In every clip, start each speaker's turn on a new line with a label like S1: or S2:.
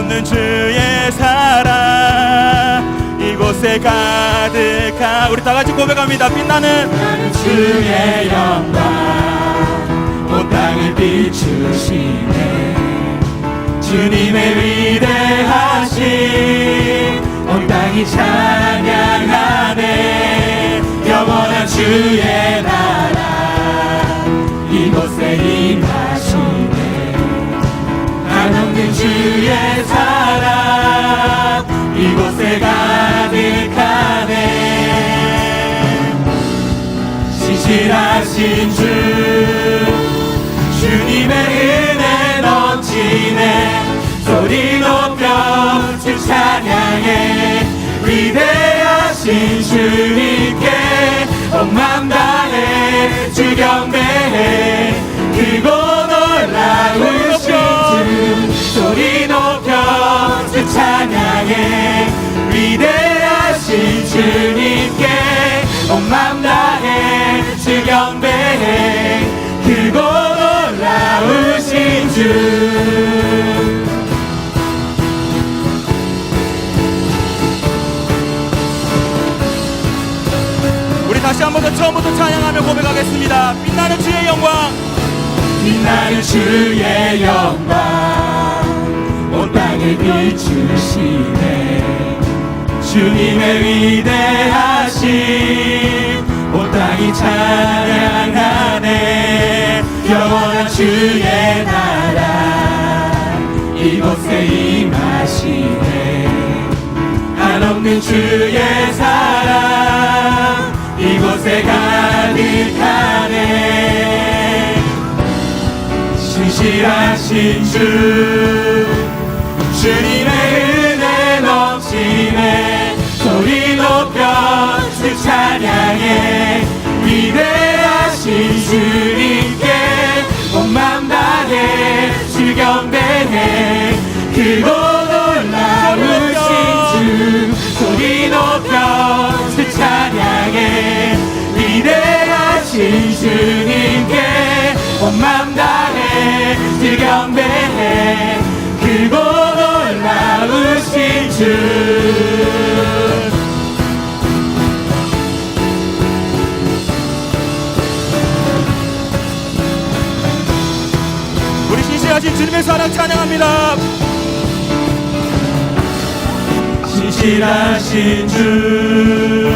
S1: 한없는 주의 사랑 이곳에 가득한 우리 다같이 고백합니다. 빛나는
S2: 주의 영광 온 땅을 비추시네. 주님의 위대하심 온 땅이 찬양하네. 영원한 주의 나라 이곳에 임하시네. 한없는 주의 사랑 이곳에 가득하네. 신실하신 주 주님의 은혜 넘치네. 소리 높여 주 찬양해. 위대하신 주님께 온 맘 다해 주 경배해. 크고 놀라우신 주 소리 높여 주 찬양해. 위대하신 주님께 온 맘 다해 주 경배해. 크고 놀라우신 주.
S1: 다시 한 번 더 처음부터 찬양하며 고백하겠습니다. 빛나는 주의 영광
S2: 빛나는 주의 영광 온 땅을 비추시네. 주님의 위대하심 온 땅이 찬양하네. 영원한 주의 나라 이곳에 임하시네. 한없는 주의 사랑 이곳에 가득하네. 신실하신 주 주님의 은혜 넘치네. 소리 높여 주 찬양해. 위대하신 주님께 온 맘 다해 주 경배해. 크고 놀라우신 주 소리 높여 주 찬양해. 위대하신 주님께 온 맘 다해 주 경배해. 크고 놀라우신 주.
S1: 우리 신실하신 주님의 사랑 찬양합니다.
S2: 신실하신 주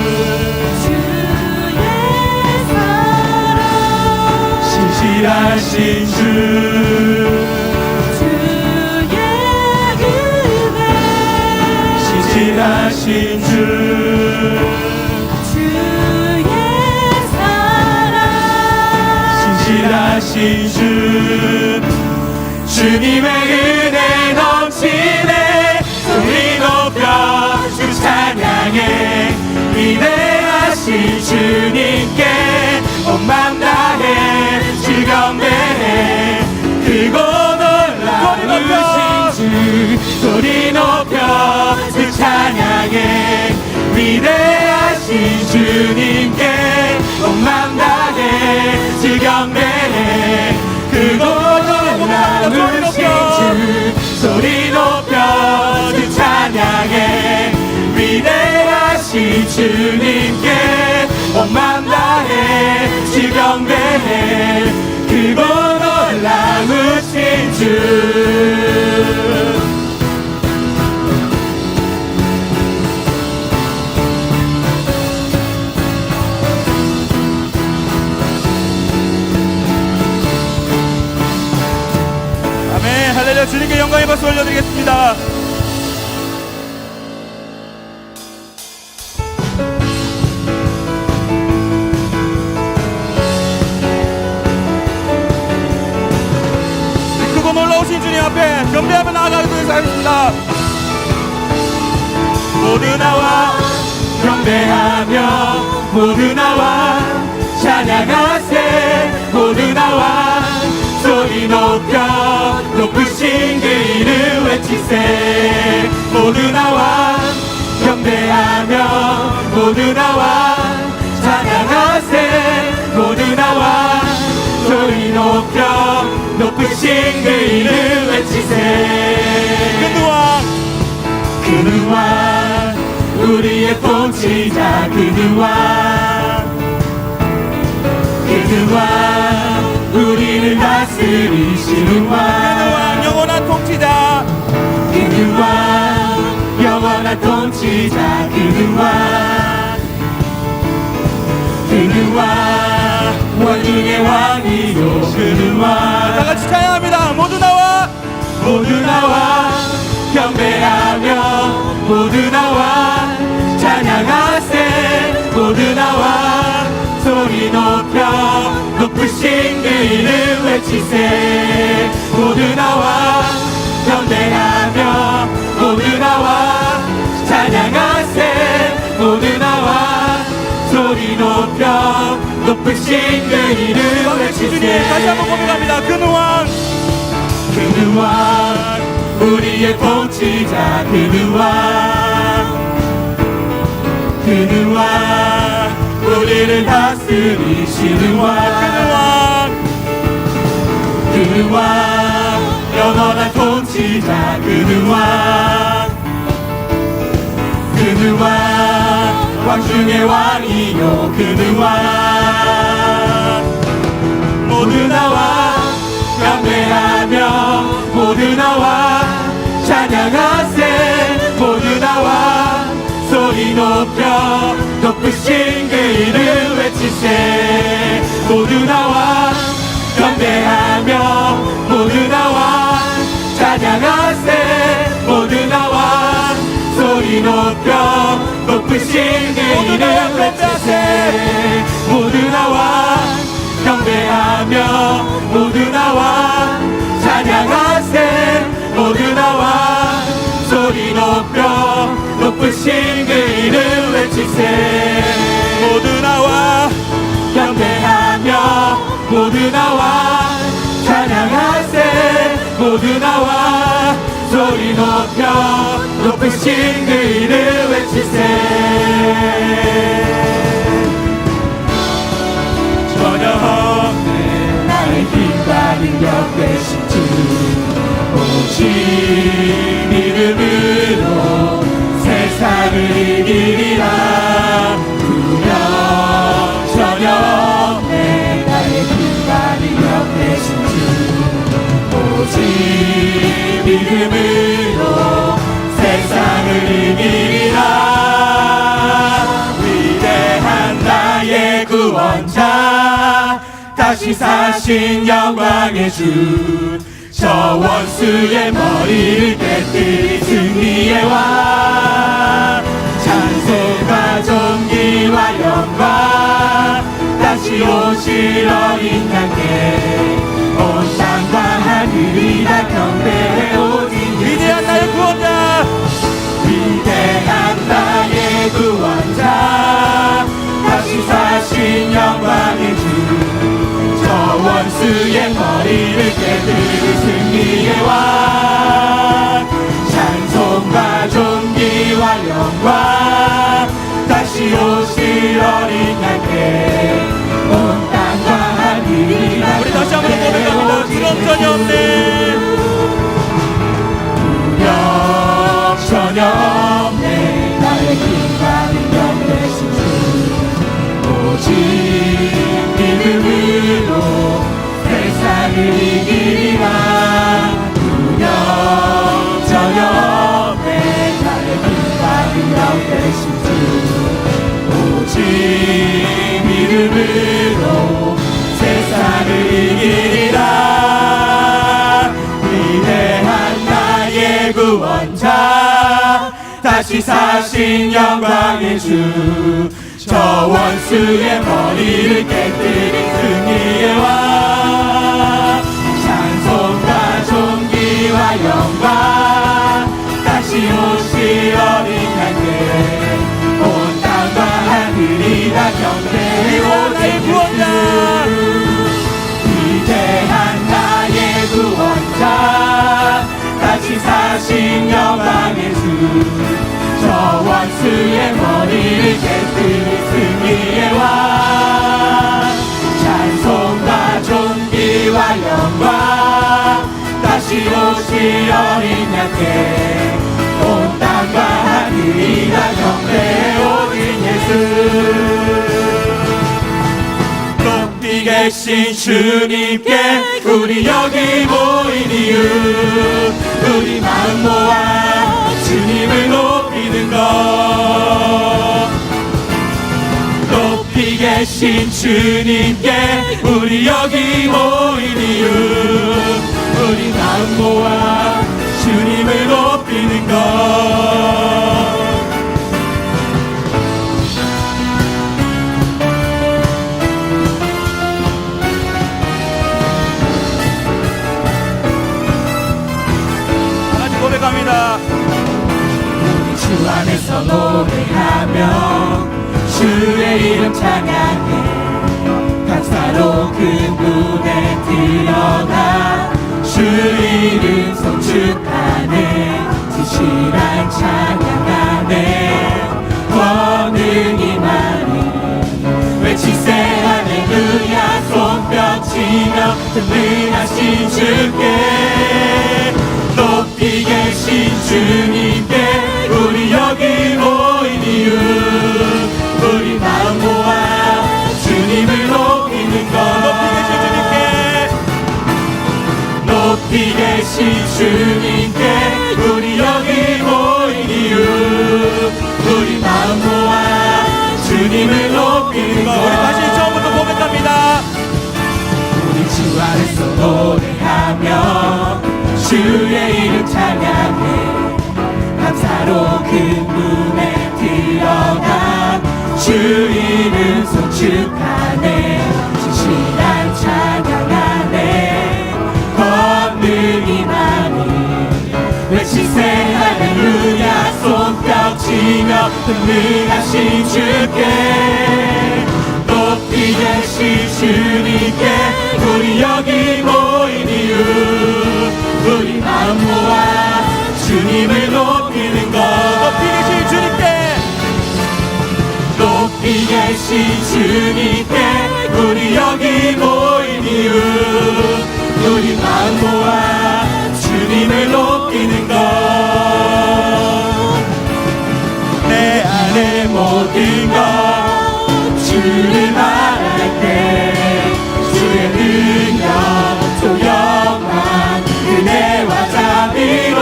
S2: 신실하신 주
S3: 주의 은혜
S2: 신실하신 주
S3: 주의 사랑
S2: 신실하신 주 주님의 은혜 넘치네. 소리 높여 주 찬양해. 위대하신 주님께 온 맘 다해 주 경배해. 크고 놀라우신 주 소리 높여 주 찬양해. 위대하신 주님께 온 맘 다해 주 경배해. 크고 놀라우신 주 소리 높여 주 찬양해. 위대하신 주님께 온 맘 다해 주 경배해. 크고 놀라우신 주.
S1: 아멘. 할렐루야. 주님께 영광의 박수 올려드리겠습니다. 크고 놀라우신 주님 앞에 경배하며 나아가도록 하겠습니다.
S2: 모두 나와 경배하며 모두 나와 찬양하세. 모두 나와 소리 높여 높으신 그 이름 외치세. 모두 나와 경배하며 모두 나와 찬양하세. 모두 나와 소리 높여 높으신 그 이름 외치세.
S1: 근두왕
S2: 모든 왕 우리의 통치자 그는 왕 우리를 다스리시는 왕
S1: 영원한 통치자
S2: 그는 왕 영원한 통치자 그는 왕 원중의 왕이요 그는 왕
S1: 다같이 찬양합니다. 모두 나와
S2: 경배하며 모두 나와 찬양하세 모두 나와 소리 높여 높으신 그 이름 외치세 모두 나와 경배하며 모두 나와 찬양하세 모두 나와 소리 높여 높으신 그 이름 외치세
S1: 다시 한번 고백합니다. 그는
S2: 왕 우리의 통치자 그는 왕 우리를 다스리시는 그는 왕 영원한 통치자 그는 왕 중의 왕이요 그는 왕 모두 나와 경배하며 모두 나와 찬양하세 모두 나와 소리 높여 높으신 그 이름 외치세 모두 나와 경배하며 모두 나와 찬양하세 모두 나와 소리 높여 높으신 그 이름 외치세 모두 나와 경배하며 모두 나와 찬양하세 모두 나와 소리 높여 높으신 그 이름 외치세
S1: 모두 나와
S2: 경배하며 모두 나와 찬양하세 모두 나와 소리 높여 높으신 그 이름 외치세 전혀 없네 나의 힘과 능력 되신 주 오직 믿음으로 세상을 이기리라 두려움 전혀 없네 나의 힘과 능력 되신 주 오직 믿음으로 세상을 이기리라 위대한 나의 구원자 다시 사신 영광의 주 저 원수의 머리를 깨뜨린 승리의 왕 찬송과 존귀와 영광 다시 오실 어린 양께 온 땅과 하늘이 다 경배해 오직
S1: 위대한 나의 구원자
S2: 위대한 나의 구원자 다시 사신 영광의 주 저 원수의 머리를 깨뜨린 승리의 왕 찬송과 존귀와 영광 다시 오실 어린 양께 온 땅과 하늘이
S1: 우리 다시 한번 고백합니다. 두려움 전혀 없네
S2: 두려움 전혀 없네 나의 힘과 능력 되신 주 오직 믿음으로 세상을 이기리라 두려움 전혀 없네 나의 힘과 능력 되신 주 오직 믿음으로 세상을 이기리라 위대한 나의 구원자 다시 사신 영광의 주 저 원수의 머리를 깨뜨린 승리의 왕 찬송과 존귀와 영광 다시 오실 어린 양께 온 땅과 하늘이 다 경배해
S1: 나의 구원자
S2: 위대한 나의 구원자 다시 사신 영광의 주 저 원수의 머리를 깨뜨린 승리의 왕 찬송과 존귀와 영광 다시 오실 어린 양께 온 땅과 땅과 하늘이 다 경배 오직 예수 높이 계신 주님께 우리 여기 모인 이유 우리 마음 모아 주님을 높이는 것 높이 계신 주님께 우리 여기 모인 이유 우리 마음 모아 주님을 높이는 것
S1: 다같이 고백합니다.
S2: 주 안에서 노래하며 주의 이름 찬양해 감사로 그 문에 들어가 주 이름 송축하네 진실한 찬양하네 권능이 많이 외치세 할렐루야 손뼉치며 전능하신 주께 높이 계신 주님께 우리 여기 모인 이유 우리 마음 모아 주님을 높이는 것 높이 계신 주님께 우리 여기 모인 이유 우리 마음 모아 주님을 높이는 것
S1: 우리 다시 처음부터 고백합니다.
S2: 우리 주 안에서 노래하며 주의 이름 찬양해 감사로 그 문에 들어가 주 이름 송축하네 진실한 찬양하네 권능이 많이 외치세 할렐루야 손뼉치며 전능하신 주께 높이 계신 주님께 우리 여기 모인 이유 우리 마음 모아 주님을 높이는 것
S1: 높이 계신 주님께
S2: 높이 계신 주님께 우리 여기 모인 이유 우리 마음 모아 주님을 높이는 것 내 안의 모든 것 주를 말할 때 주의 능력 또 영광 은혜와 자비로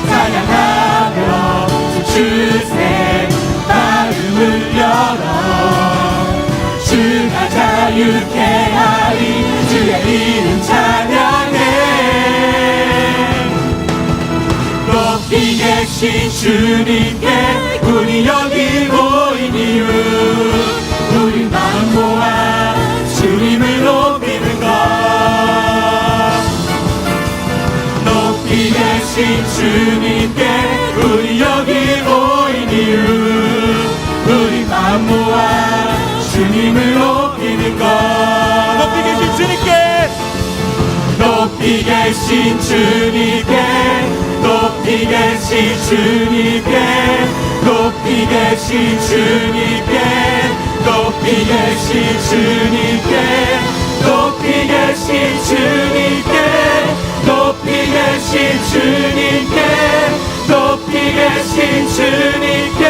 S2: 찬양하며 주세 마음을 열어 주가 자유케 하리 주의 이름 찬양해 높이 계신 주님께 우리 여기 모인 이유 우리 마음 모아 주님을 높이는 것 높이 계신 주님께 우리 여기 모인 이유 우리 마음 모아 주님을 높이는 것
S1: 높이 계신 주님께
S2: 높이 계신 주님께 높이 계신 주님께 높이 계신 주님께 높이 계신 주님께 높이 계신 주님께 높이 계신 주님께 높이 계신 주님께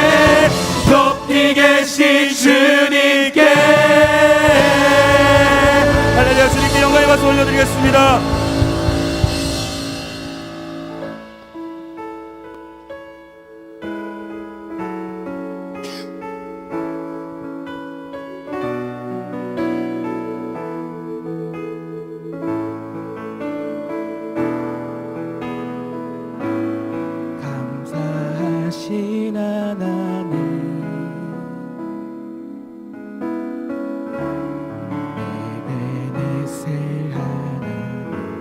S2: 높이 계신 주님께
S1: 할렐루야. 주님께 영광의 박수 올려드리겠습니다.
S2: 감사하신 하나님 에베네셀 하나님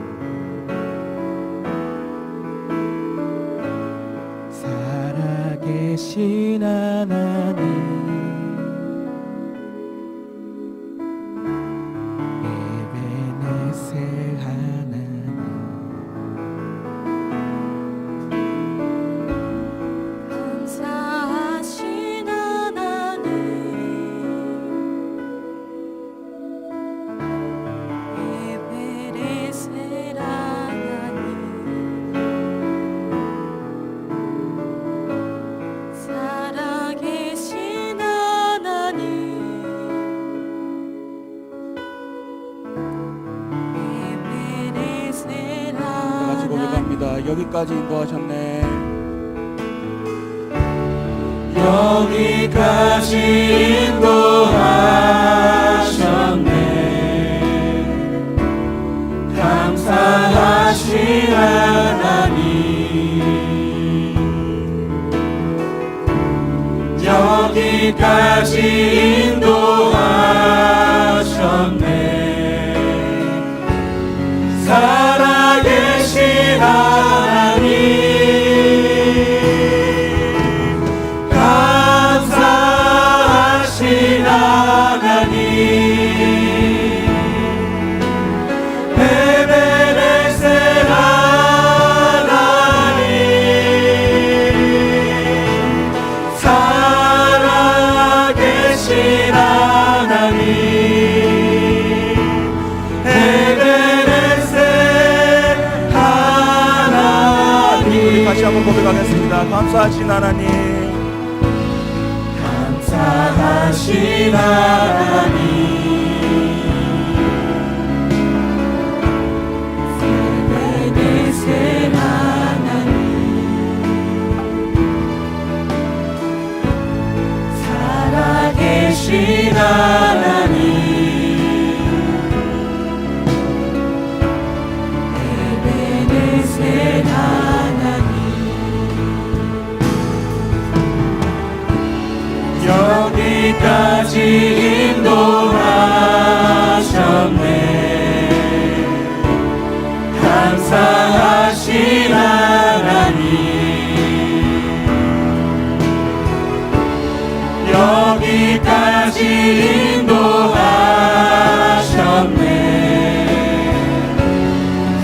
S1: 여기까지 인도하셨네.
S2: 여기까지 인도하셨네. 감사하신 하나님, 여기까지 인도하셨네. 살아계신 하나님, 감사하신 하나님, 에베네셀 하나님, 살아계신 하나님, 에베네셀 하나님.
S1: 우리 다시 한번 고백하겠습니다. 감사하신 하나님,
S2: 감사하신 하나님, 에베네셀 하나님, 살아계신 하나님, 에베네셀 하나님, 여기까지 인도하셨네. 감사하신 하나님, 여기까지 인도하셨네.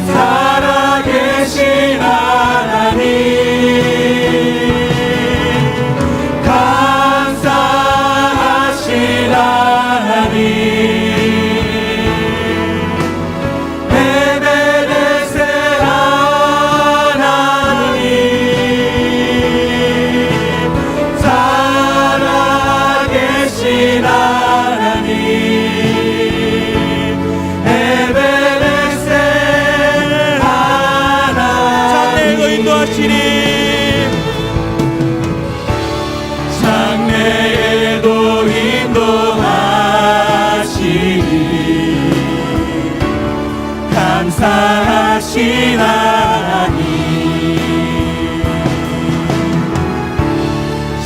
S2: 살아계신 하나님, 감사하신 하나님, 에베네셀 하나님, 살아계신 하나님, 에베네셀 하나님.
S1: 장래의 인도하시니,
S2: 장래에도 인도하시니, 감사하신 하나님,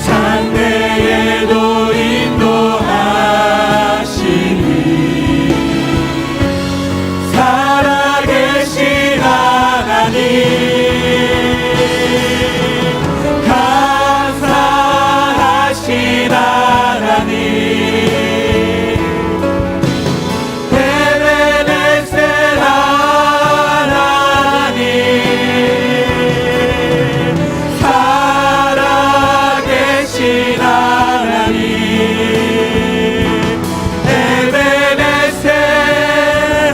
S2: 장래에도 인도하시니, 살아계신 하나님, 감사하신 하나님, 에베네셀 하나님, 살아계신 하나님, 에베네셀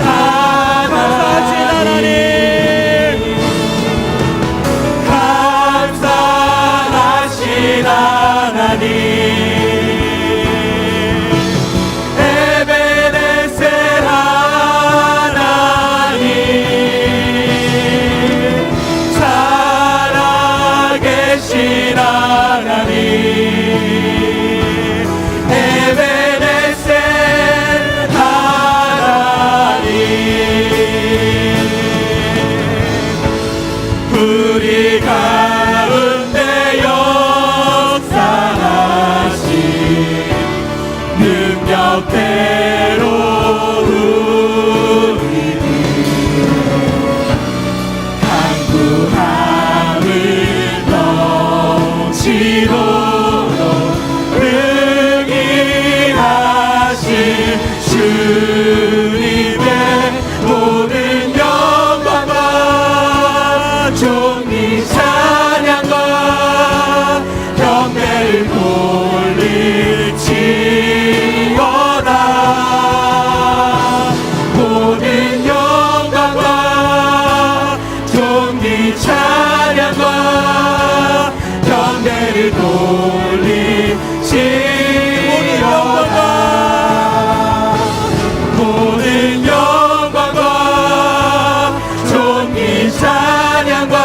S1: 감사하신 하나님,
S2: 감사하신 하나님, 에베네셀 하나님, 살아계신 하나님, 에베네셀 하나님, 우리 가운데 역사하신 능력대로 우리를 강구함을 넘치도록 능히 하신 주님의 모든 영광과 존귀 찬양과 경배를 돌릴지어다. 모든 영광과 존귀 찬양과 경배를 돌릴지어다. 모든 영광과 존귀 찬양과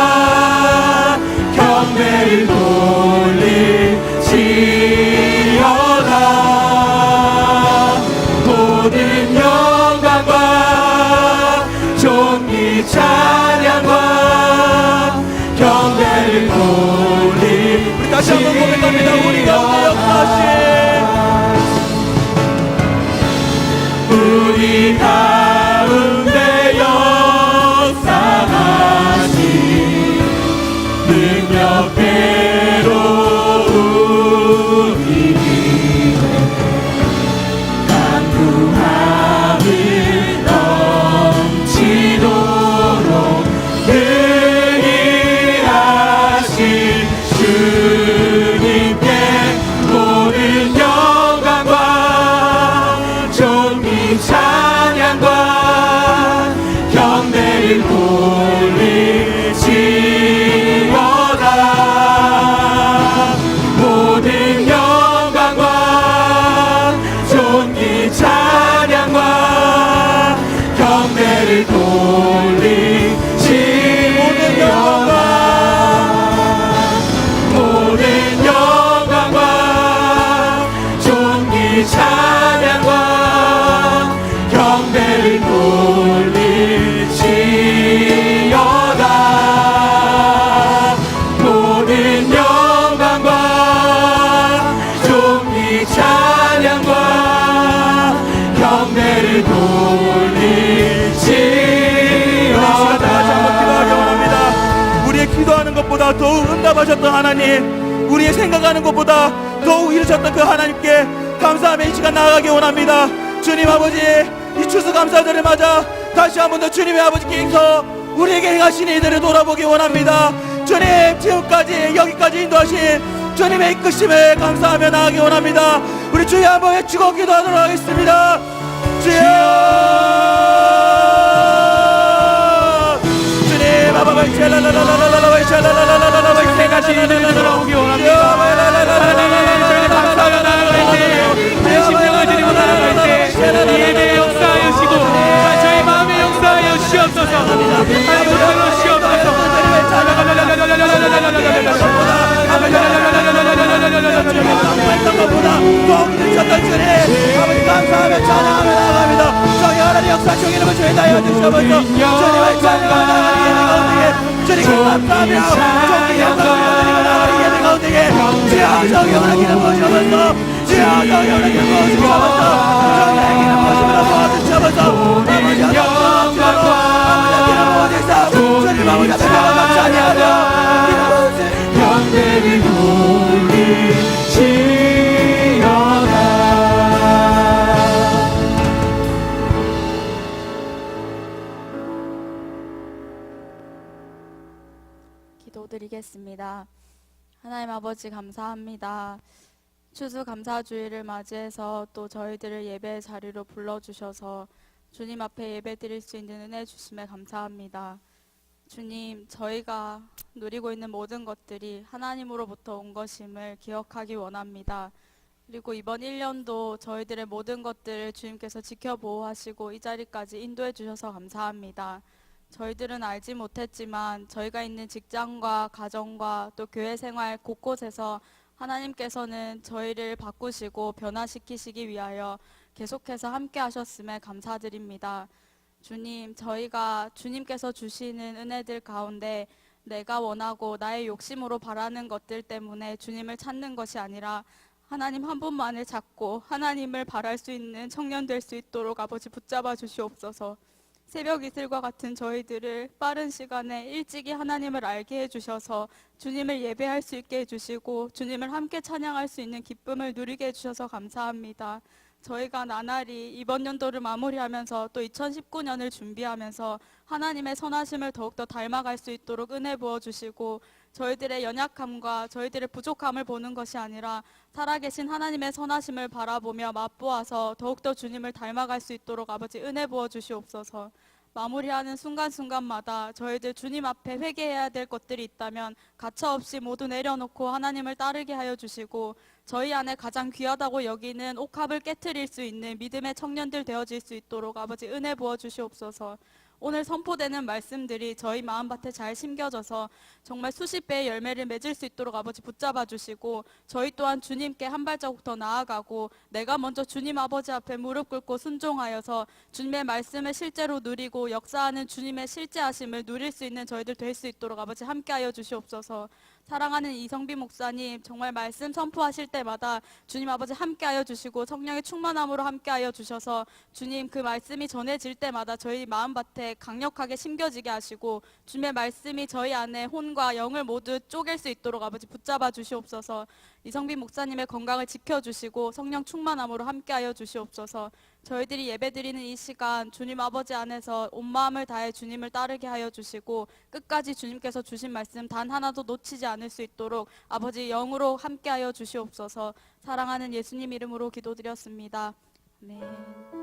S2: 종이 찬양과 경배를 돌리
S1: 우리 다시 한번 고백합니다. 우리 가운데 역사하신
S2: 우리 가운데 역사하신 능력대로 우리 기대 간구함을 넘치도록 능히 하신 주님께 모든 영광과 존귀 찬양과 경배를 돌리시오다. 모든 영광과 존귀 찬양과 경배를 돌리시오다. 모든 영광과 존귀 찬양과 경배를 돌리시오다. 모든 영광과 존귀 찬양과 경배를 돌리시오다.
S1: 기도하기 원합니다. 우리의 기도하는 것보다 더욱 응답하셨던 하나님, 우리의 생각하는 것보다 더욱 이루셨던 그 하나님께 감사하며 이 시간 나아가기 원합니다. 주님 아버지, 이 추수감사절을 맞아 다시 한 번 더 주님의 아버지께서 우리에게 행하신 이들을 돌아보기 원합니다. 주님, 지금까지 여기까지 인도하신 주님의 이끄심을 감사하며 나아가기 원합니다. 우리 주여 한번 외치고 기도하도록 하겠습니다. 주여, 주님 아바바이 샬라라라라라라바이 샬라라라라라바이
S2: 행하신 이들을 돌아보기 원합니다. 하나님, 저희를 감사하며 나아갈 때, 내 심령을 드리고 나아갈 때 예배에 역사하시고 저희 마음에 역사하여 주시옵소서. 하나님 붙들어 주시옵소서.
S1: 했던 것보다 더욱 이루셨던 주님 아버지 감사하며 찬양하며 나아갑니다. 저희 하나님 역사 중이름을 주의 다여 주시옵소서. 주님을 찬양하며 나아가는 예배 가운데에 주님을 감사하며 종기 영광을 드리고 나아가는 예배 가운데에 주여 정영원한 기름 부으시옵소서. 주여 정영원한 기름 부으시옵소서. 정영원한 기름 부으시옵소서. 아버지 영광과 아버지 기름 부으시옵소서. 주님 아버지 앞에 나아가 찬양하며 기름 부으시옵소서.
S2: 경배를 돌리시오다.
S3: 기도드리겠습니다. 하나님 아버지 감사합니다. 추수감사주의를 맞이해서 또 저희들을 예배의 자리로 불러주셔서 주님 앞에 예배드릴 수 있는 은혜 주심에 감사합니다. 주님, 저희가 누리고 있는 모든 것들이 하나님으로부터 온 것임을 기억하기 원합니다. 그리고 이번 1년도 저희들의 모든 것들을 주님께서 지켜보호하시고 이 자리까지 인도해 주셔서 감사합니다. 저희들은 알지 못했지만 저희가 있는 직장과 가정과 또 교회 생활 곳곳에서 하나님께서는 저희를 바꾸시고 변화시키시기 위하여 계속해서 함께 하셨음에 감사드립니다. 주님, 저희가 주님께서 주시는 은혜들 가운데 내가 원하고 나의 욕심으로 바라는 것들 때문에 주님을 찾는 것이 아니라 하나님 한 분만을 찾고 하나님을 바랄 수 있는 청년 될 수 있도록 아버지 붙잡아 주시옵소서. 새벽 이슬과 같은 저희들을 빠른 시간에 일찍이 하나님을 알게 해주셔서 주님을 예배할 수 있게 해주시고 주님을 함께 찬양할 수 있는 기쁨을 누리게 해주셔서 감사합니다. 저희가 나날이 이번 연도를 마무리하면서 또 2019년을 준비하면서 하나님의 선하심을 더욱더 닮아갈 수 있도록 은혜 부어주시고 저희들의 연약함과 저희들의 부족함을 보는 것이 아니라 살아계신 하나님의 선하심을 바라보며 맛보아서 더욱더 주님을 닮아갈 수 있도록 아버지 은혜 부어주시옵소서. 마무리하는 순간순간마다 저희들 주님 앞에 회개해야 될 것들이 있다면 가차없이 모두 내려놓고 하나님을 따르게 하여 주시고 저희 안에 가장 귀하다고 여기는 옥합을 깨트릴 수 있는 믿음의 청년들 되어질 수 있도록 아버지 은혜 부어주시옵소서. 오늘 선포되는 말씀들이 저희 마음밭에 잘 심겨져서 정말 수십 배의 열매를 맺을 수 있도록 아버지 붙잡아 주시고 저희 또한 주님께 한 발자국 더 나아가고 내가 먼저 주님 아버지 앞에 무릎 꿇고 순종하여서 주님의 말씀을 실제로 누리고 역사하는 주님의 실제하심을 누릴 수 있는 저희들 될 수 있도록 아버지 함께하여 주시옵소서. 사랑하는 이성비 목사님, 정말 말씀 선포하실 때마다 주님 아버지 함께하여 주시고 성령의 충만함으로 함께하여 주셔서 주님 그 말씀이 전해질 때마다 저희 마음밭에 강력하게 심겨지게 하시고 주님의 말씀이 저희 안에 혼과 영을 모두 쪼갤 수 있도록 아버지 붙잡아 주시옵소서. 이성비 목사님의 건강을 지켜주시고 성령 충만함으로 함께하여 주시옵소서. 저희들이 예배드리는 이 시간 주님 아버지 안에서 온 마음을 다해 주님을 따르게 하여 주시고 끝까지 주님께서 주신 말씀 단 하나도 놓치지 않을 수 있도록 아버지 영으로 함께하여 주시옵소서. 사랑하는 예수님 이름으로 기도드렸습니다. 아멘.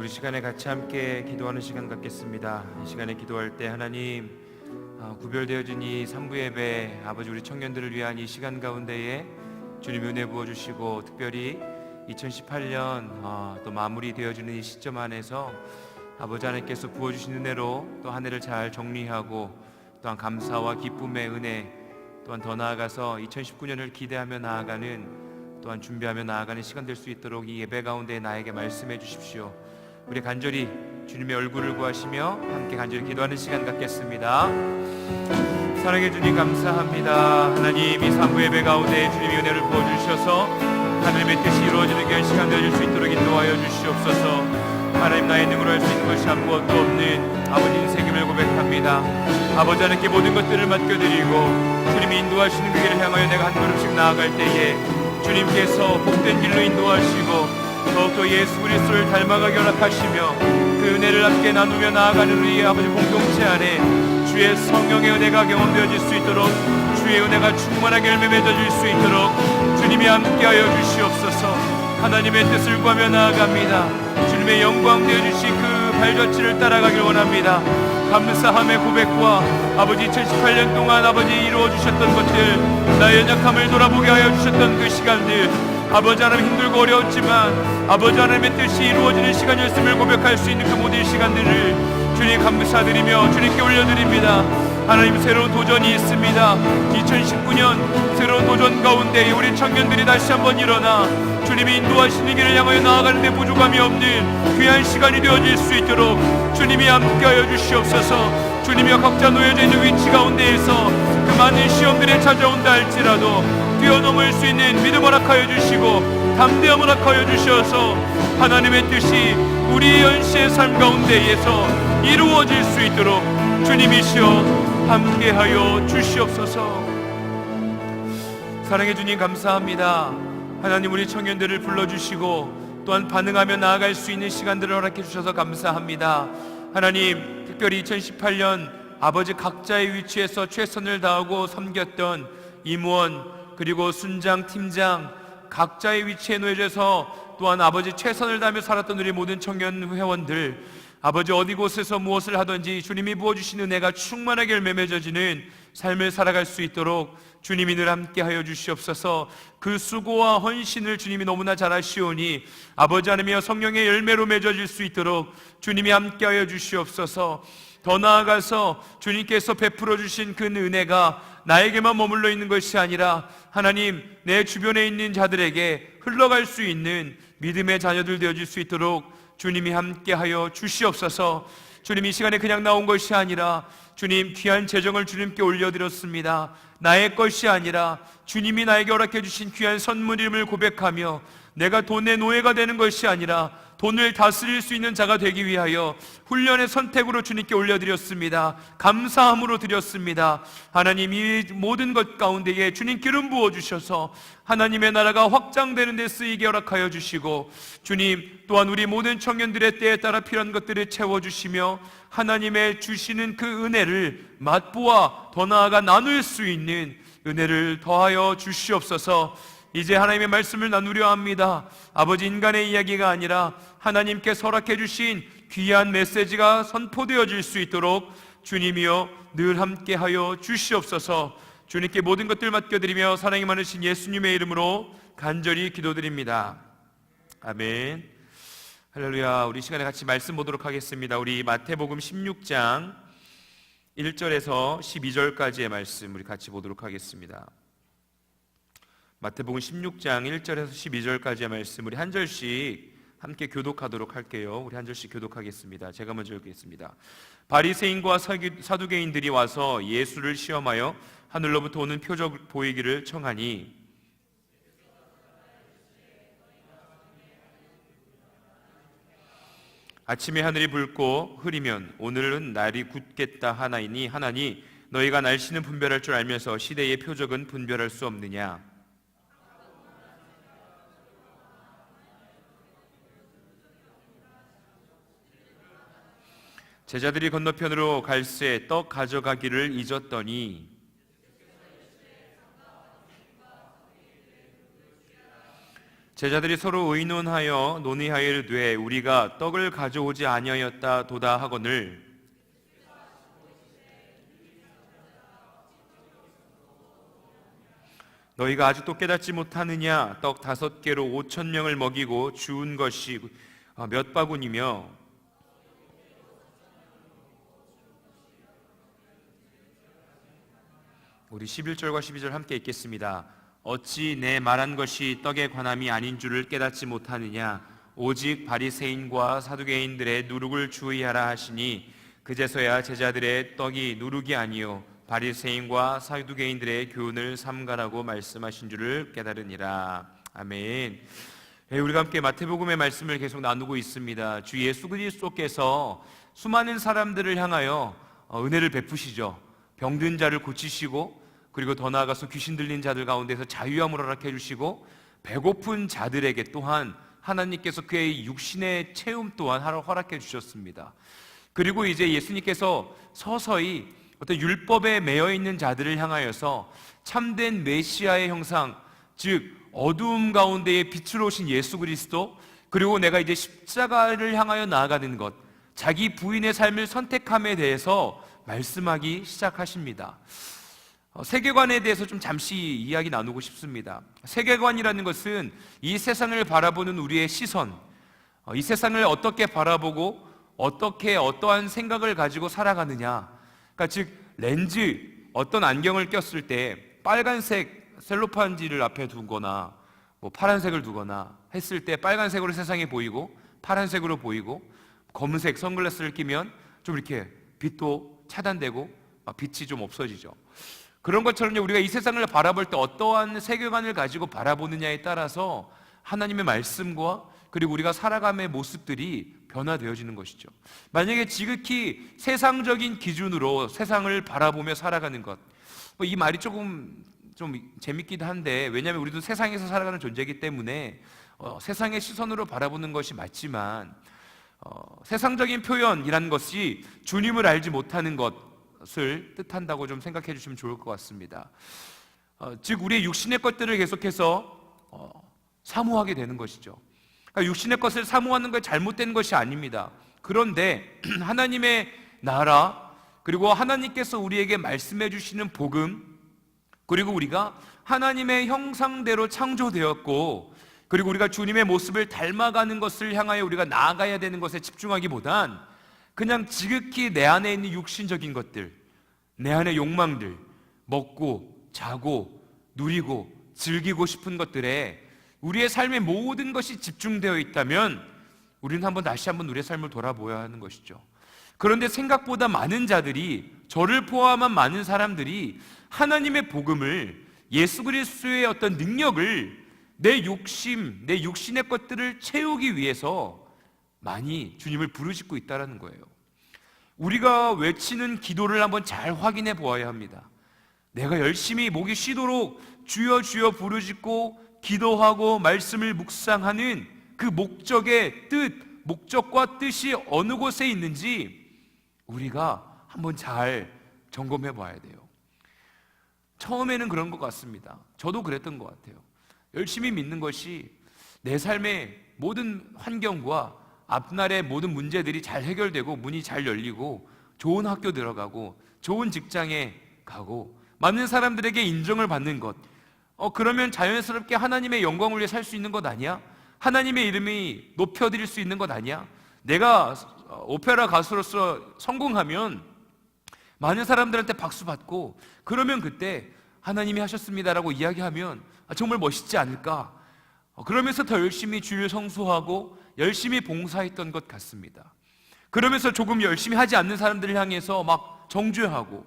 S4: 우리 시간에 같이 함께 기도하는 시간 갖겠습니다. 이 시간에 기도할 때 하나님, 구별되어진 이 3부 예배, 아버지 우리 청년들을 위한 이 시간 가운데에 주님 은혜 부어주시고, 특별히 2018년 또 마무리되어지는 이 시점 안에서 아버지 하나님께서 부어주신 은혜로 또 한 해를 잘 정리하고, 또한 감사와 기쁨의 은혜, 또한 더 나아가서 2019년을 기대하며 나아가는, 또한 준비하며 나아가는 시간 될 수 있도록 이 예배 가운데 나에게 말씀해 주십시오. 우리 간절히 주님의 얼굴을 구하시며 함께 간절히 기도하는 시간 갖겠습니다. 사랑해 주님 감사합니다. 하나님, 이 3부 예배 가운데 주님의 은혜를 부어주셔서 하나님의 뜻이 이루어지는 귀한 시간 되어질 수 있도록 인도하여 주시옵소서. 하나님, 나의 능으로 할 수 있는 것이 아무것도 없는 아버지 인생임을 고백합니다. 아버지 하나님께 모든 것들을 맡겨드리고 주님이 인도하시는 그 길을 향하여 내가 한 걸음씩 나아갈 때에 주님께서 복된 길로 인도하시고 더욱더 예수 그리스도를 닮아가게 허락하시며 그 은혜를 함께 나누며 나아가는 우리 아버지 공동체 안에 주의 성령의 은혜가 경험되어질 수 있도록, 주의 은혜가 충만하게 열매 맺어질 수 있도록 주님이 함께하여 주시옵소서. 하나님의 뜻을 구하며 나아갑니다. 주님의 영광 되어주신 그 발자취를 따라가길 원합니다. 감사함의 고백과 아버지 2018년 동안 아버지 이루어주셨던 것들, 나의 연약함을 돌아보게 하여 주셨던 그 시간들, 아버지 하나님 힘들고 어려웠지만 아버지 하나님의 뜻이 이루어지는 시간이었음을 고백할 수 있는 그 모든 시간들을 주님 감사드리며 주님께 올려드립니다. 하나님, 새로운 도전이 있습니다. 2019년 새로운 도전 가운데 우리 청년들이 다시 한번 일어나 주님이 인도하시는 길을 향하여 나아가는 데 부족함이 없는 귀한 시간이 되어질 수 있도록 주님이 함께하여 주시옵소서. 주님이여, 각자 놓여져 있는 위치 가운데에서 그 많은 시험들이 찾아온다 할지라도 뛰어넘을 수 있는 믿음 허락하여 주시고 담대함 허락하여 주셔서 하나님의 뜻이 우리 연시의 삶 가운데에서 이루어질 수 있도록 주님이시여 함께하여 주시옵소서. 사랑해 주님 감사합니다. 하나님, 우리 청년들을 불러주시고 또한 반응하며 나아갈 수 있는 시간들을 허락해 주셔서 감사합니다. 하나님, 특별히 2018년 아버지 각자의 위치에서 최선을 다하고 섬겼던 임원 그리고 순장, 팀장 각자의 위치에 놓여져서 또한 아버지 최선을 다하며 살았던 우리 모든 청년 회원들, 아버지 어디 곳에서 무엇을 하든지 주님이 부어주신 은혜가 충만하게 열매 맺어지는 삶을 살아갈 수 있도록 주님이 늘 함께하여 주시옵소서. 그 수고와 헌신을 주님이 너무나 잘 아시오니 아버지 하나님이여, 성령의 열매로 맺어질 수 있도록 주님이 함께하여 주시옵소서. 더 나아가서 주님께서 베풀어 주신 그 은혜가 나에게만 머물러 있는 것이 아니라 하나님, 내 주변에 있는 자들에게 흘러갈 수 있는 믿음의 자녀들 되어질 수 있도록 주님이 함께하여 주시옵소서. 주님, 이 시간에 그냥 나온 것이 아니라 주님, 귀한 재정을 주님께 올려드렸습니다. 나의 것이 아니라 주님이 나에게 허락해 주신 귀한 선물임을 고백하며 내가 돈의 노예가 되는 것이 아니라 돈을 다스릴 수 있는 자가 되기 위하여 훈련의 선택으로 주님께 올려드렸습니다. 감사함으로 드렸습니다. 하나님, 이 모든 것 가운데에 주님 기름 부어주셔서 하나님의 나라가 확장되는 데 쓰이게 허락하여 주시고, 주님 또한 우리 모든 청년들의 때에 따라 필요한 것들을 채워주시며 하나님의 주시는 그 은혜를 맛보아 더 나아가 나눌 수 있는 은혜를 더하여 주시옵소서. 이제 하나님의 말씀을 나누려 합니다. 아버지, 인간의 이야기가 아니라 하나님께서 허락해 주신 귀한 메시지가 선포되어질 수 있도록 주님이여 늘 함께하여 주시옵소서. 주님께 모든 것들 맡겨드리며 사랑이 많으신 예수님의 이름으로 간절히 기도드립니다. 아멘. 할렐루야. 우리 시간에 같이 말씀 보도록 하겠습니다. 우리 마태복음 16장 1절에서 12절까지의 말씀 우리 같이 보도록 하겠습니다. 마태복음 16장 1절에서 12절까지의 말씀 우리 한 절씩 함께 교독하도록 할게요. 우리 한 절씩 교독하겠습니다. 제가 먼저 읽겠습니다. 바리새인과 사두개인들이 와서 예수를 시험하여 하늘로부터 오는 표적 보이기를 청하니 아침에 하늘이 붉고 흐리면 오늘은 날이 굳겠다 하나니 너희가 날씨는 분별할 줄 알면서 시대의 표적은 분별할 수 없느냐. 제자들이 건너편으로 갈새 떡 가져가기를 잊었더니 제자들이 서로 의논하여 논의하여 이르되 우리가 떡을 가져오지 아니하였다 도다 하거늘 너희가 아직도 깨닫지 못하느냐? 떡 5개로 5,000명을 먹이고 주운 것이 몇 바구니며 우리 11절과 12절 함께 읽겠습니다. 어찌 내 말한 것이 떡에 관함이 아닌 줄을 깨닫지 못하느냐? 오직 바리새인과 사두개인들의 누룩을 주의하라 하시니 그제서야 제자들의 떡이 누룩이 아니요 바리새인과 사두개인들의 교훈을 삼가라고 말씀하신 줄을 깨달으니라. 아멘. 우리가 함께 마태복음의 말씀을 계속 나누고 있습니다. 주 예수 그리스도께서 수많은 사람들을 향하여 은혜를 베푸시죠. 병든 자를 고치시고, 그리고 더 나아가서 귀신 들린 자들 가운데서 자유함을 허락해 주시고, 배고픈 자들에게 또한 하나님께서 그의 육신의 체험 또한 허락해 주셨습니다. 그리고 이제 예수님께서 서서히 어떤 율법에 매여 있는 자들을 향하여서 참된 메시아의 형상, 즉 어두움 가운데에 빛으로 오신 예수 그리스도, 그리고 내가 이제 십자가를 향하여 나아가는 것, 자기 부인의 삶을 선택함에 대해서 말씀하기 시작하십니다. 세계관에 대해서 좀 잠시 이야기 나누고 싶습니다. 세계관이라는 것은 이 세상을 바라보는 우리의 시선, 이 세상을 어떻게 바라보고 어떻게 어떠한 생각을 가지고 살아가느냐, 그러니까 즉 렌즈, 어떤 안경을 꼈을 때 빨간색 셀로판지를 앞에 두거나 뭐 파란색을 두거나 했을 때 빨간색으로 세상이 보이고 파란색으로 보이고, 검은색 선글라스를 끼면 좀 이렇게 빛도 차단되고 빛이 좀 없어지죠. 그런 것처럼 우리가 이 세상을 바라볼 때 어떠한 세계관을 가지고 바라보느냐에 따라서 하나님의 말씀과 그리고 우리가 살아감의 모습들이 변화되어지는 것이죠. 만약에 지극히 세상적인 기준으로 세상을 바라보며 살아가는 것, 이 말이 조금 좀 재밌기도 한데, 왜냐하면 우리도 세상에서 살아가는 존재이기 때문에 세상의 시선으로 바라보는 것이 맞지만, 세상적인 표현이라는 것이 주님을 알지 못하는 것을 뜻한다고 좀 생각해 주시면 좋을 것 같습니다. 즉 우리의 육신의 것들을 계속해서 사모하게 되는 것이죠. 그러니까 육신의 것을 사모하는 것 잘못된 것이 아닙니다. 그런데 하나님의 나라, 그리고 하나님께서 우리에게 말씀해 주시는 복음, 그리고 우리가 하나님의 형상대로 창조되었고, 그리고 우리가 주님의 모습을 닮아가는 것을 향하여 우리가 나아가야 되는 것에 집중하기보단 그냥 지극히 내 안에 있는 육신적인 것들, 내 안의 욕망들, 먹고 자고 누리고 즐기고 싶은 것들에 우리의 삶의 모든 것이 집중되어 있다면 우리는 다시 한번 우리의 삶을 돌아보아야 하는 것이죠. 그런데 생각보다 많은 자들이, 저를 포함한 많은 사람들이 하나님의 복음을, 예수 그리스도의 어떤 능력을 내 욕심, 내 육신의 것들을 채우기 위해서 많이 주님을 부르짖고 있다는 거예요. 우리가 외치는 기도를 한번 잘 확인해 보아야 합니다. 내가 열심히 목이 쉬도록 주여 주여 부르짖고 기도하고 말씀을 묵상하는 그 목적의 뜻, 목적과 뜻이 어느 곳에 있는지 우리가 한번 잘 점검해 봐야 돼요. 처음에는 그런 것 같습니다. 저도 그랬던 것 같아요. 열심히 믿는 것이 내 삶의 모든 환경과 앞날의 모든 문제들이 잘 해결되고 문이 잘 열리고 좋은 학교 들어가고 좋은 직장에 가고 많은 사람들에게 인정을 받는 것, 그러면 자연스럽게 하나님의 영광을 위해 살 수 있는 것 아니야? 하나님의 이름이 높여드릴 수 있는 것 아니야? 내가 오페라 가수로서 성공하면 많은 사람들한테 박수 받고, 그러면 그때 하나님이 하셨습니다라고 이야기하면 정말 멋있지 않을까? 그러면서 더 열심히 주일 성수하고 열심히 봉사했던 것 같습니다. 그러면서 조금 열심히 하지 않는 사람들을 향해서 막 정죄하고,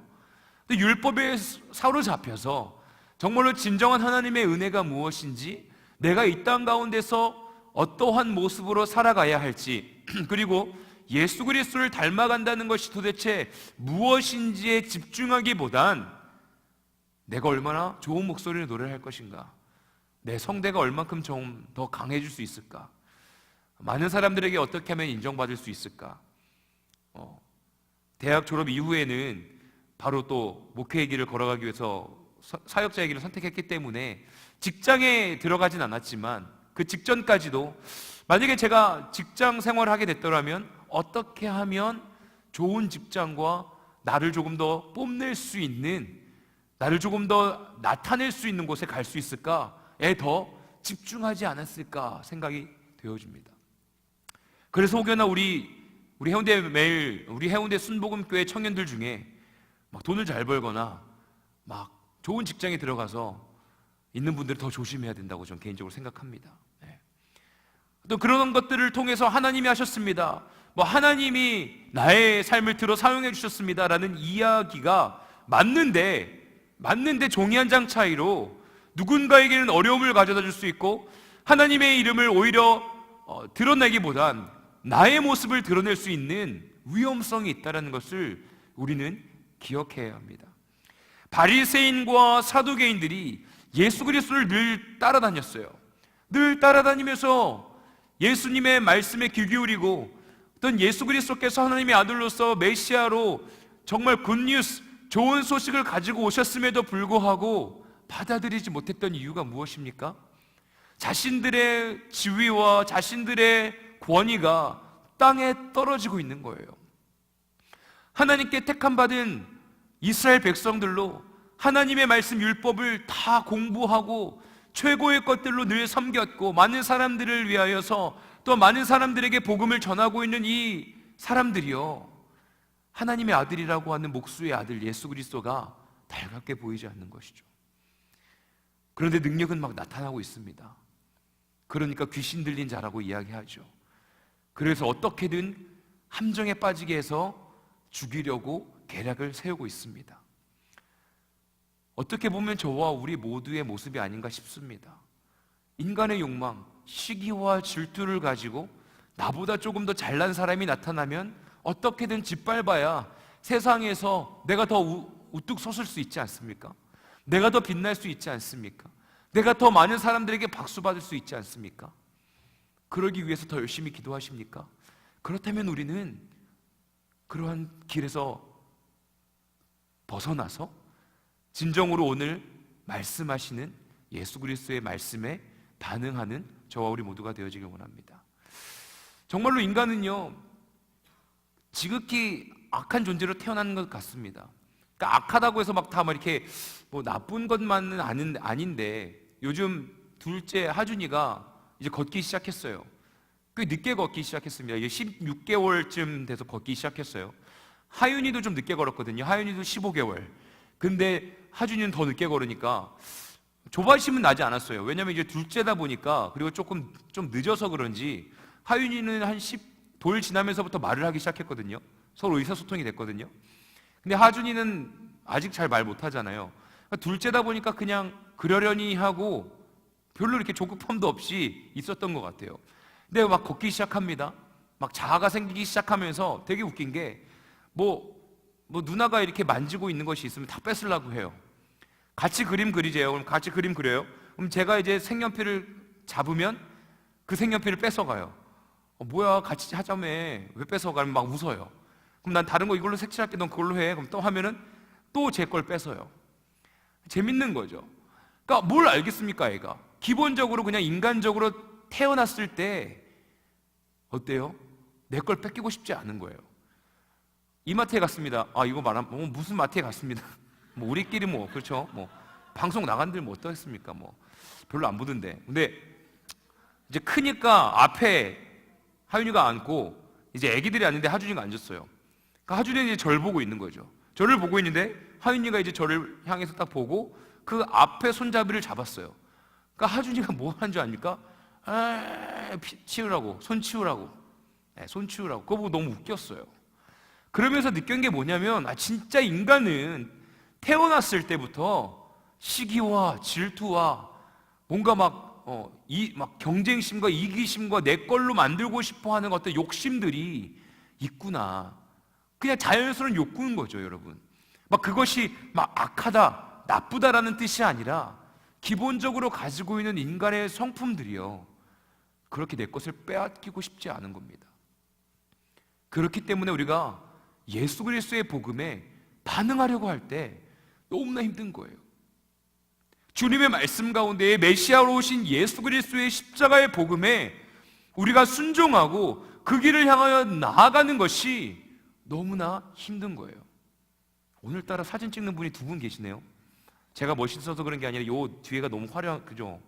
S4: 근데 율법에 사로잡혀서 정말로 진정한 하나님의 은혜가 무엇인지, 내가 이 땅 가운데서 어떠한 모습으로 살아가야 할지, 그리고 예수 그리스도를 닮아간다는 것이 도대체 무엇인지에 집중하기보단 내가 얼마나 좋은 목소리로 노래를 할 것인가, 내 성대가 얼만큼 좀 더 강해질 수 있을까, 많은 사람들에게 어떻게 하면 인정받을 수 있을까. 대학 졸업 이후에는 바로 또 목회의 길을 걸어가기 위해서 사역자의 길을 선택했기 때문에 직장에 들어가진 않았지만 그 직전까지도 만약에 제가 직장 생활을 하게 됐더라면 어떻게 하면 좋은 직장과 나를 조금 더 뽐낼 수 있는, 나를 조금 더 나타낼 수 있는 곳에 갈 수 있을까에 더 집중하지 않았을까 생각이 되어집니다. 그래서 혹여나 우리 해운대 순복음교회 청년들 중에 막 돈을 잘 벌거나 막 좋은 직장에 들어가서 있는 분들은 더 조심해야 된다고 저는 개인적으로 생각합니다. 네. 또 그런 것들을 통해서 하나님이 하셨습니다, 뭐 하나님이 나의 삶을 들어 사용해 주셨습니다 라는 이야기가 맞는데 종이 한 장 차이로 누군가에게는 어려움을 가져다 줄 수 있고 하나님의 이름을 오히려 드러내기보단 나의 모습을 드러낼 수 있는 위험성이 있다는 것을 우리는 기억해야 합니다. 바리새인과 사두개인들이 예수 그리스도를 늘 따라다녔어요. 늘 따라다니면서 예수님의 말씀에 귀 기울이고 어떤 예수 그리스도께서 하나님의 아들로서 메시아로 정말 굿뉴스, 좋은 소식을 가지고 오셨음에도 불구하고 받아들이지 못했던 이유가 무엇입니까? 자신들의 지위와 자신들의 권위가 땅에 떨어지고 있는 거예요. 하나님께 택함받은 이스라엘 백성들로 하나님의 말씀 율법을 다 공부하고 최고의 것들로 늘 섬겼고 많은 사람들을 위하여서 또 많은 사람들에게 복음을 전하고 있는 이 사람들이요, 하나님의 아들이라고 하는 목수의 아들 예수 그리스도가 달갑게 보이지 않는 것이죠. 그런데 능력은 막 나타나고 있습니다. 그러니까 귀신 들린 자라고 이야기하죠. 그래서 어떻게든 함정에 빠지게 해서 죽이려고 계략을 세우고 있습니다. 어떻게 보면 저와 우리 모두의 모습이 아닌가 싶습니다. 인간의 욕망, 시기와 질투를 가지고 나보다 조금 더 잘난 사람이 나타나면 어떻게든 짓밟아야 세상에서 내가 더 우뚝 섰을 수 있지 않습니까? 내가 더 빛날 수 있지 않습니까? 내가 더 많은 사람들에게 박수 받을 수 있지 않습니까? 그러기 위해서 더 열심히 기도하십니까? 그렇다면 우리는 그러한 길에서 벗어나서 진정으로 오늘 말씀하시는 예수 그리스도의 말씀에 반응하는 저와 우리 모두가 되어지길 원합니다. 정말로 인간은요, 지극히 악한 존재로 태어난 것 같습니다. 그러니까 악하다고 해서 막 다 이렇게 뭐 나쁜 것만은 아닌데 요즘 둘째 하준이가 이제 걷기 시작했어요. 꽤 늦게 걷기 시작했습니다. 이제 16개월쯤 돼서 걷기 시작했어요. 하윤이도 좀 늦게 걸었거든요. 하윤이도 15개월. 근데 하준이는 더 늦게 걸으니까 조바심은 나지 않았어요. 왜냐면 이제 둘째다 보니까, 그리고 조금 좀 늦어서 그런지 하윤이는 한 10돌 지나면서부터 말을 하기 시작했거든요. 서로 의사소통이 됐거든요. 근데 하준이는 아직 잘 말 못하잖아요. 그러니까 둘째다 보니까 그냥 그러려니 하고 별로 이렇게 조급함도 없이 있었던 것 같아요. 근데 막 걷기 시작합니다. 막 자아가 생기기 시작하면서 되게 웃긴 게 뭐 누나가 이렇게 만지고 있는 것이 있으면 다 뺏으려고 해요. 같이 그림 그리재요. 그럼 같이 그림 그려요. 그럼 제가 이제 색연필을 잡으면 그 색연필을 뺏어가요. 뭐야, 같이 하자며. 왜 뺏어가면 막 웃어요. 그럼 난 다른 거 이걸로 색칠할게, 넌 그걸로 해. 그럼 또 하면은 또 제 걸 뺏어요. 재밌는 거죠. 그러니까 뭘 알겠습니까, 애가? 기본적으로 그냥 인간적으로 태어났을 때 어때요? 내 걸 뺏기고 싶지 않은 거예요. 이마트에 갔습니다. 이거 말하면 무슨 마트에 갔습니다. 뭐 우리끼리 그렇죠. 방송 나간들 어떠했습니까? 별로 안 보던데. 근데 이제 크니까 앞에 하윤이가 앉고 이제 애기들이 앉는데 하준이가 앉았어요. 그러니까 하준이는 이제 저를 보고 있는 거죠. 저를 보고 있는데 하윤이가 이제 저를 향해서 딱 보고 그 앞에 손잡이를 잡았어요. 그러니까 하준이가 뭐 하는 줄 압니까? 치우라고, 손 치우라고. 손 치우라고. 그거 보고 너무 웃겼어요. 그러면서 느낀 게 뭐냐면, 진짜 인간은 태어났을 때부터 시기와 질투와 뭔가 막 경쟁심과 이기심과 내 걸로 만들고 싶어 하는 어떤 욕심들이 있구나. 그냥 자연스러운 욕구인 거죠, 여러분. 그것이 악하다, 나쁘다라는 뜻이 아니라 기본적으로 가지고 있는 인간의 성품들이요, 그렇게 내 것을 빼앗기고 싶지 않은 겁니다. 그렇기 때문에 우리가 예수 그리스도의 복음에 반응하려고 할 때 너무나 힘든 거예요. 주님의 말씀 가운데 메시아로 오신 예수 그리스도의 십자가의 복음에 우리가 순종하고 그 길을 향하여 나아가는 것이 너무나 힘든 거예요. 오늘따라 사진 찍는 분이 2분 계시네요. 제가 멋있어서 그런 게 아니라 요 뒤에가 너무 그죠?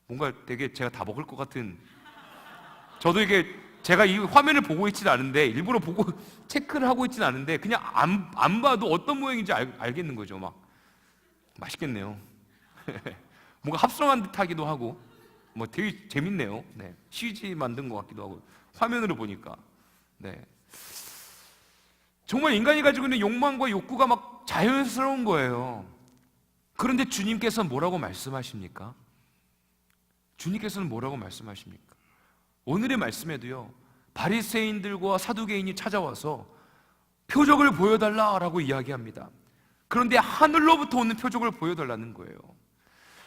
S4: 뭔가 되게 제가 다 먹을 것 같은. 저도 이게 제가 이 화면을 보고 있지는 않은데, 일부러 보고 체크를 하고 있지는 않은데, 그냥 안 봐도 어떤 모양인지 알겠는 거죠. 막 맛있겠네요. 뭔가 합성한 듯 하기도 하고, 뭐 되게 재밌네요. 네. CG 만든 것 같기도 하고, 화면으로 보니까. 네. 정말 인간이 가지고 있는 욕망과 욕구가 막 자연스러운 거예요. 그런데 주님께서는 뭐라고 말씀하십니까? 주님께서는 뭐라고 말씀하십니까? 오늘의 말씀에도요, 바리새인들과 사두개인이 찾아와서 표적을 보여달라라고 이야기합니다. 그런데 하늘로부터 오는 표적을 보여달라는 거예요.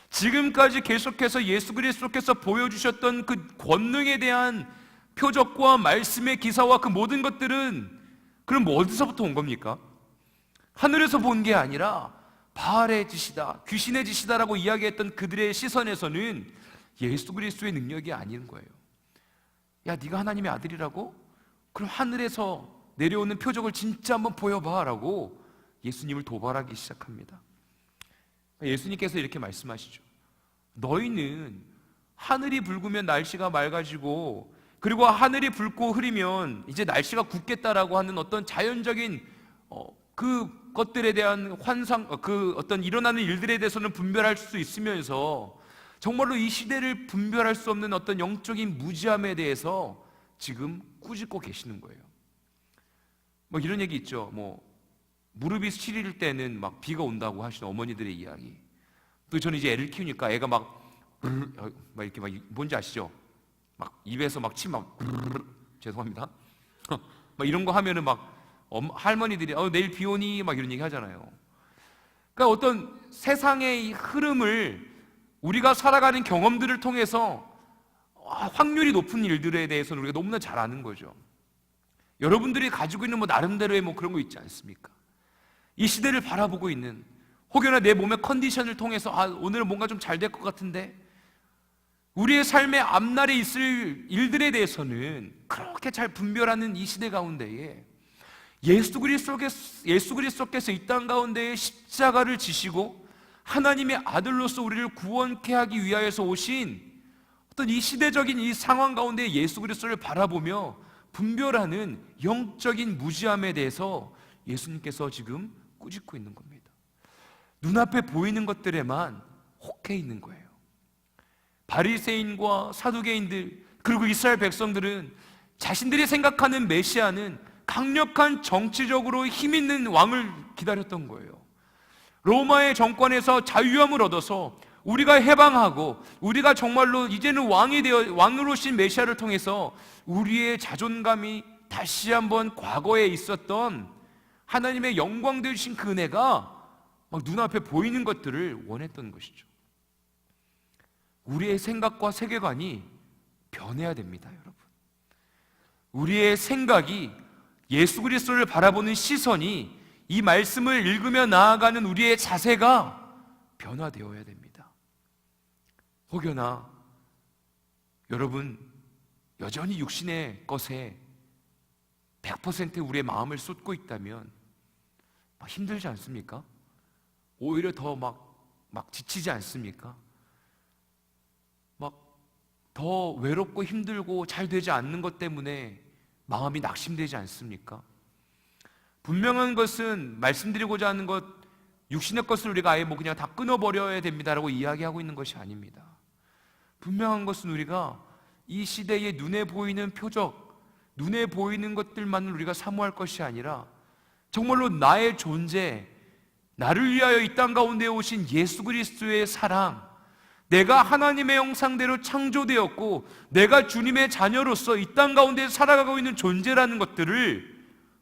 S4: 지금까지 계속해서 예수 그리스도께서 보여주셨던 그 권능에 대한 표적과 말씀의 기사와 그 모든 것들은 그럼 어디서부터 온 겁니까? 하늘에서 본 게 아니라 바알의 짓이다, 귀신의 짓이다라고 이야기했던 그들의 시선에서는 예수 그리스도의 능력이 아닌 거예요. 야, 네가 하나님의 아들이라고? 그럼 하늘에서 내려오는 표적을 진짜 한번 보여봐 라고 예수님을 도발하기 시작합니다. 예수님께서 이렇게 말씀하시죠. 너희는 하늘이 붉으면 날씨가 맑아지고, 그리고 하늘이 붉고 흐리면 이제 날씨가 굳겠다라고 하는 어떤 자연적인 그 것들에 대한 환상, 그 어떤 일어나는 일들에 대해서는 분별할 수 있으면서 정말로 이 시대를 분별할 수 없는 어떤 영적인 무지함에 대해서 지금 꾸짖고 계시는 거예요. 뭐 이런 얘기 있죠. 뭐 무릎이 시릴 때는 막 비가 온다고 하시는 어머니들의 이야기. 또 저는 이제 애를 키우니까 애가 막 이렇게 막 뭔지 아시죠? 막 입에서 막 침 막 죄송합니다. 막 이런 거 하면은 막 할머니들이 내일 비 오니 막 이런 얘기 하잖아요. 그러니까 어떤 세상의 이 흐름을 우리가 살아가는 경험들을 통해서 확률이 높은 일들에 대해서는 우리가 너무나 잘 아는 거죠. 여러분들이 가지고 있는 뭐 나름대로의 뭐 그런 거 있지 않습니까? 이 시대를 바라보고 있는, 혹여나 내 몸의 컨디션을 통해서 오늘은 뭔가 좀 잘 될 것 같은데, 우리의 삶의 앞날에 있을 일들에 대해서는 그렇게 잘 분별하는 이 시대 가운데에 예수 그리스도께서 이 땅 가운데에 십자가를 지시고 하나님의 아들로서 우리를 구원케 하기 위하여서 오신 어떤 이 시대적인 이 상황 가운데 예수 그리스도를 바라보며 분별하는 영적인 무지함에 대해서 예수님께서 지금 꾸짖고 있는 겁니다. 눈앞에 보이는 것들에만 혹해 있는 거예요. 바리새인과 사두개인들, 그리고 이스라엘 백성들은 자신들이 생각하는 메시아는 강력한 정치적으로 힘 있는 왕을 기다렸던 거예요. 로마의 정권에서 자유함을 얻어서 우리가 해방하고 우리가 정말로 이제는 왕으로신 메시아를 통해서 우리의 자존감이 다시 한번 과거에 있었던 하나님의 영광 되신 그 은혜가 막 눈앞에 보이는 것들을 원했던 것이죠. 우리의 생각과 세계관이 변해야 됩니다, 여러분. 우리의 생각이, 예수 그리스도를 바라보는 시선이, 이 말씀을 읽으며 나아가는 우리의 자세가 변화되어야 됩니다. 혹여나 여러분 여전히 육신의 것에 100% 우리의 마음을 쏟고 있다면 힘들지 않습니까? 오히려 더 막 지치지 않습니까? 막 더 외롭고 힘들고 잘 되지 않는 것 때문에 마음이 낙심되지 않습니까? 분명한 것은, 말씀드리고자 하는 것, 육신의 것을 우리가 아예 뭐 그냥 다 끊어버려야 됩니다라고 이야기하고 있는 것이 아닙니다. 분명한 것은 우리가 이 시대에 눈에 보이는 표적, 눈에 보이는 것들만을 우리가 사모할 것이 아니라 정말로 나의 존재, 나를 위하여 이 땅 가운데 오신 예수 그리스도의 사랑, 내가 하나님의 형상대로 창조되었고 내가 주님의 자녀로서 이 땅 가운데 살아가고 있는 존재라는 것들을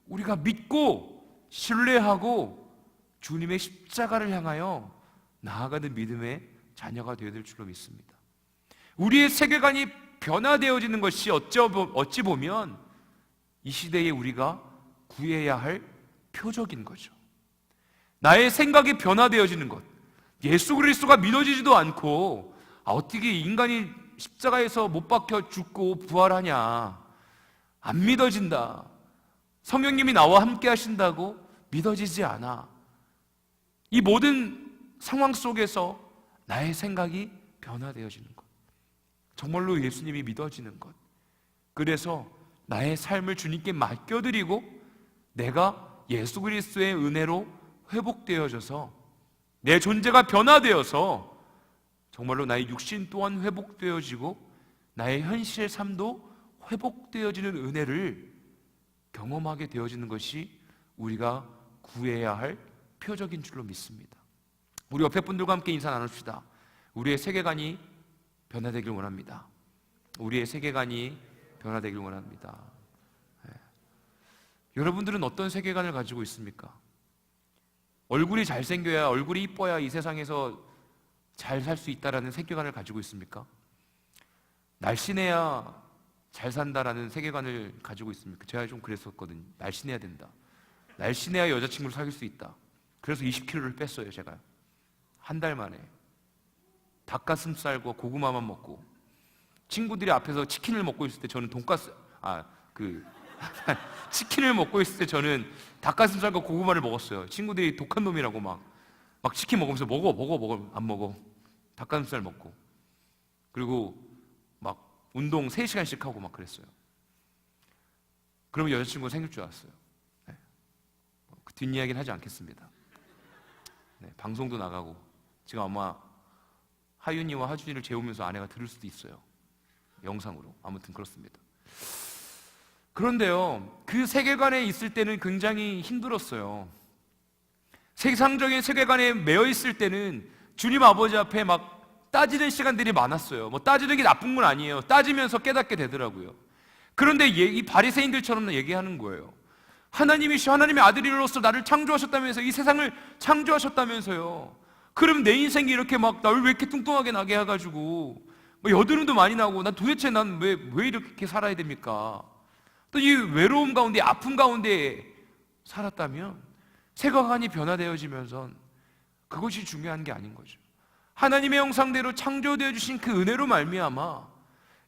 S4: 우리가 믿고 신뢰하고 주님의 십자가를 향하여 나아가는 믿음의 자녀가 되어야 될 줄로 믿습니다. 우리의 세계관이 변화되어지는 것이 어찌 보면 이 시대에 우리가 구해야 할 표적인 거죠. 나의 생각이 변화되어지는 것, 예수 그리스도가 믿어지지도 않고 어떻게 인간이 십자가에서 못 박혀 죽고 부활하냐, 안 믿어진다. 성령님이 나와 함께 하신다고 믿어지지 않아. 이 모든 상황 속에서 나의 생각이 변화되어지는 것, 정말로 예수님이 믿어지는 것, 그래서 나의 삶을 주님께 맡겨드리고 내가 예수 그리스도의 은혜로 회복되어져서 내 존재가 변화되어서 정말로 나의 육신 또한 회복되어지고 나의 현실의 삶도 회복되어지는 은혜를 경험하게 되어지는 것이 우리가 구해야 할 표적인 줄로 믿습니다. 우리 옆에 분들과 함께 인사 나눕시다. 우리의 세계관이 변화되길 원합니다. 우리의 세계관이 변화되길 원합니다. 네. 여러분들은 어떤 세계관을 가지고 있습니까? 얼굴이 잘생겨야, 얼굴이 이뻐야 이 세상에서 잘 살 수 있다라는 세계관을 가지고 있습니까? 날씬해야 잘 산다라는 세계관을 가지고 있습니까? 제가 좀 그랬었거든요. 날씬해야 된다. 날씬해야 여자친구를 사귈 수 있다. 그래서 20kg를 뺐어요, 제가. 한 달 만에. 닭가슴살과 고구마만 먹고, 친구들이 앞에서 치킨을 먹고 있을 때 저는 치킨을 먹고 있을 때 저는 닭가슴살과 고구마를 먹었어요. 친구들이 독한 놈이라고 막 치킨 먹으면서 먹어 안 먹어. 닭가슴살 먹고, 그리고 막 운동 3시간씩 하고 막 그랬어요. 그러면 여자친구가 생길 줄 알았어요. 네. 그 뒷이야기는 하지 않겠습니다. 네, 방송도 나가고 지금 아마 하윤이와 하준이를 재우면서 아내가 들을 수도 있어요, 영상으로. 아무튼 그렇습니다. 그런데요, 그 세계관에 있을 때는 굉장히 힘들었어요. 세상적인 세계관에 매여 있을 때는 주님 아버지 앞에 막 따지는 시간들이 많았어요. 뭐 따지는 게 나쁜 건 아니에요. 따지면서 깨닫게 되더라고요. 그런데 이 바리새인들처럼 얘기하는 거예요. 하나님이시여, 하나님의 아들이로서 나를 창조하셨다면서요, 이 세상을 창조하셨다면서요. 그럼 내 인생이 이렇게 막 나를 왜 이렇게 뚱뚱하게 나게 해가지고 뭐 여드름도 많이 나고, 난 도대체 난 왜 이렇게 살아야 됩니까? 또 이 외로움 가운데, 아픔 가운데 살았다면 세계관이 변화되어지면서 그것이 중요한 게 아닌 거죠. 하나님의 형상대로 창조되어 주신 그 은혜로 말미암아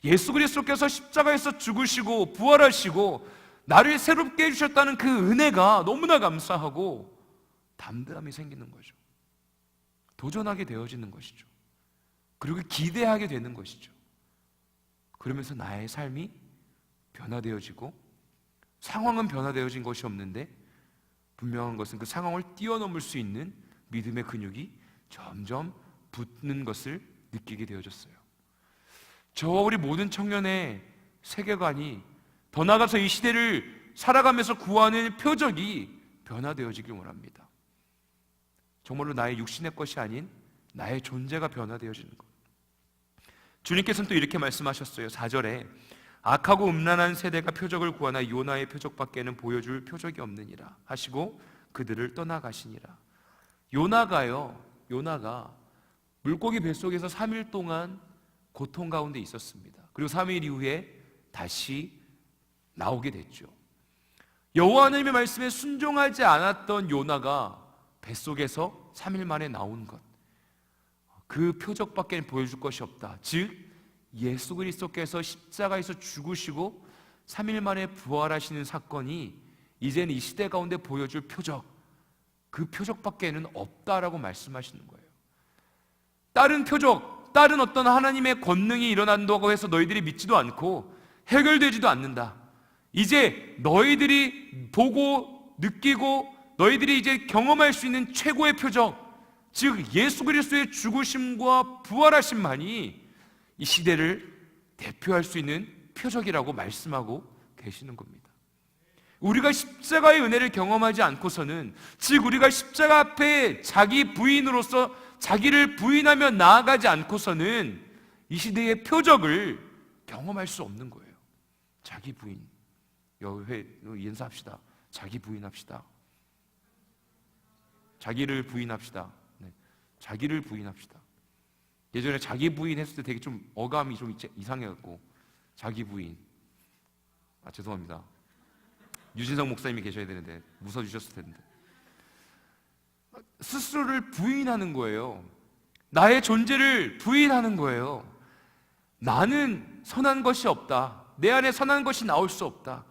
S4: 예수 그리스도께서 십자가에서 죽으시고 부활하시고 나를 새롭게 해주셨다는 그 은혜가 너무나 감사하고 담대함이 생기는 거죠. 도전하게 되어지는 것이죠. 그리고 기대하게 되는 것이죠. 그러면서 나의 삶이 변화되어지고, 상황은 변화되어진 것이 없는데 분명한 것은 그 상황을 뛰어넘을 수 있는 믿음의 근육이 점점 붙는 것을 느끼게 되어졌어요. 저와 우리 모든 청년의 세계관이, 더 나아가서 이 시대를 살아가면서 구하는 표적이 변화되어지길 원합니다. 정말로 나의 육신의 것이 아닌 나의 존재가 변화되어지는 것. 주님께서는 또 이렇게 말씀하셨어요. 4절에 악하고 음란한 세대가 표적을 구하나 요나의 표적밖에는 보여줄 표적이 없느니라 하시고 그들을 떠나가시니라. 요나가 물고기 뱃속에서 3일 동안 고통 가운데 있었습니다. 그리고 3일 이후에 다시 나오게 됐죠. 여호와 하나님의 말씀에 순종하지 않았던 요나가 뱃속에서 3일 만에 나온 것, 그 표적밖에 보여줄 것이 없다. 즉 예수 그리스도께서 십자가에서 죽으시고 3일 만에 부활하시는 사건이 이제는 이 시대 가운데 보여줄 표적, 그 표적밖에는 없다라고 말씀하시는 거예요. 다른 표적, 다른 어떤 하나님의 권능이 일어난다고 해서 너희들이 믿지도 않고 해결되지도 않는다. 이제 너희들이 보고 느끼고 너희들이 이제 경험할 수 있는 최고의 표적, 즉 예수 그리스도의 죽으심과 부활하심만이 이 시대를 대표할 수 있는 표적이라고 말씀하고 계시는 겁니다. 우리가 십자가의 은혜를 경험하지 않고서는, 즉 우리가 십자가 앞에 자기 부인으로서 자기를 부인하며 나아가지 않고서는 이 시대의 표적을 경험할 수 없는 거예요. 자기 부인. 여회 인사합시다. 자기 부인합시다. 자기를 부인합시다. 네. 자기를 부인합시다. 예전에 자기 부인 했을 때 되게 좀 어감이 좀 이상해갖고 자기 부인. 죄송합니다. 유진성 목사님이 계셔야 되는데 웃어주셨을 텐데. 스스로를 부인하는 거예요. 나의 존재를 부인하는 거예요. 나는 선한 것이 없다. 내 안에 선한 것이 나올 수 없다.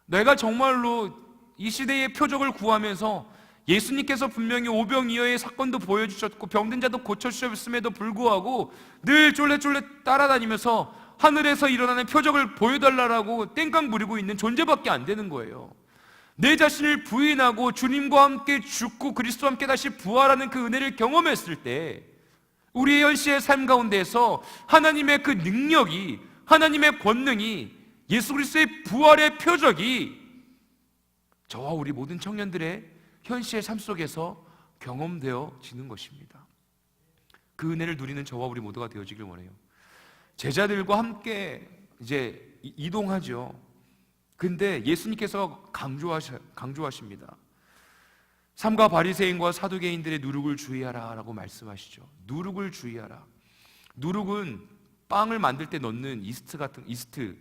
S4: 내가 정말로 이 시대의 표적을 구하면서 예수님께서 분명히 오병이어의 사건도 보여주셨고 병든 자도 고쳐주셨음에도 불구하고 늘 쫄래쫄래 따라다니면서 하늘에서 일어나는 표적을 보여달라고 땡깡 부리고 있는 존재밖에 안 되는 거예요. 내 자신을 부인하고 주님과 함께 죽고 그리스도와 함께 다시 부활하는 그 은혜를 경험했을 때 우리의 현실의 삶 가운데에서 하나님의 그 능력이, 하나님의 권능이, 예수 그리스도의 부활의 표적이 저와 우리 모든 청년들의 현실의 삶 속에서 경험되어지는 것입니다. 그 은혜를 누리는 저와 우리 모두가 되어지길 원해요. 제자들과 함께 이제 이동하죠. 근데 예수님께서 강조하십니다. 삼가 바리새인과 사두개인들의 누룩을 주의하라 라고 말씀하시죠. 누룩을 주의하라. 누룩은 빵을 만들 때 넣는 이스트,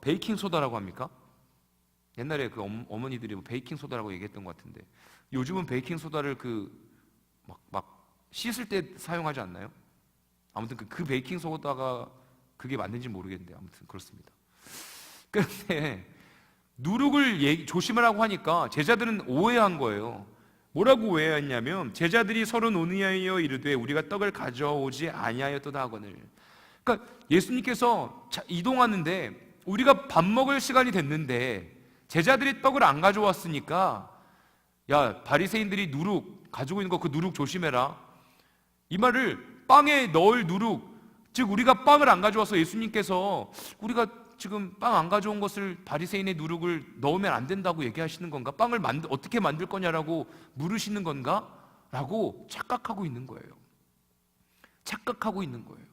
S4: 베이킹 소다라고 합니까? 옛날에 그 어머니들이 베이킹 소다라고 얘기했던 것 같은데 요즘은 베이킹 소다를 막 씻을 때 사용하지 않나요? 아무튼 그 베이킹 소다가 그게 맞는지 모르겠는데 아무튼 그렇습니다. 그런데 누룩을 조심하라고 하니까 제자들은 오해한 거예요. 뭐라고 오해했냐면 제자들이 서로 논의하여 이르되 우리가 떡을 가져오지 아니하였도다 하거늘. 그러니까 예수님께서 이동하는데 우리가 밥 먹을 시간이 됐는데 제자들이 떡을 안 가져왔으니까 야 바리새인들이 누룩 가지고 있는 거 그 누룩 조심해라. 이 말을 빵에 넣을 누룩, 즉 우리가 빵을 안 가져와서 예수님께서 우리가 지금 빵 안 가져온 것을 바리새인의 누룩을 넣으면 안 된다고 얘기하시는 건가? 빵을 어떻게 만들 거냐라고 물으시는 건가? 라고 착각하고 있는 거예요. 착각하고 있는 거예요.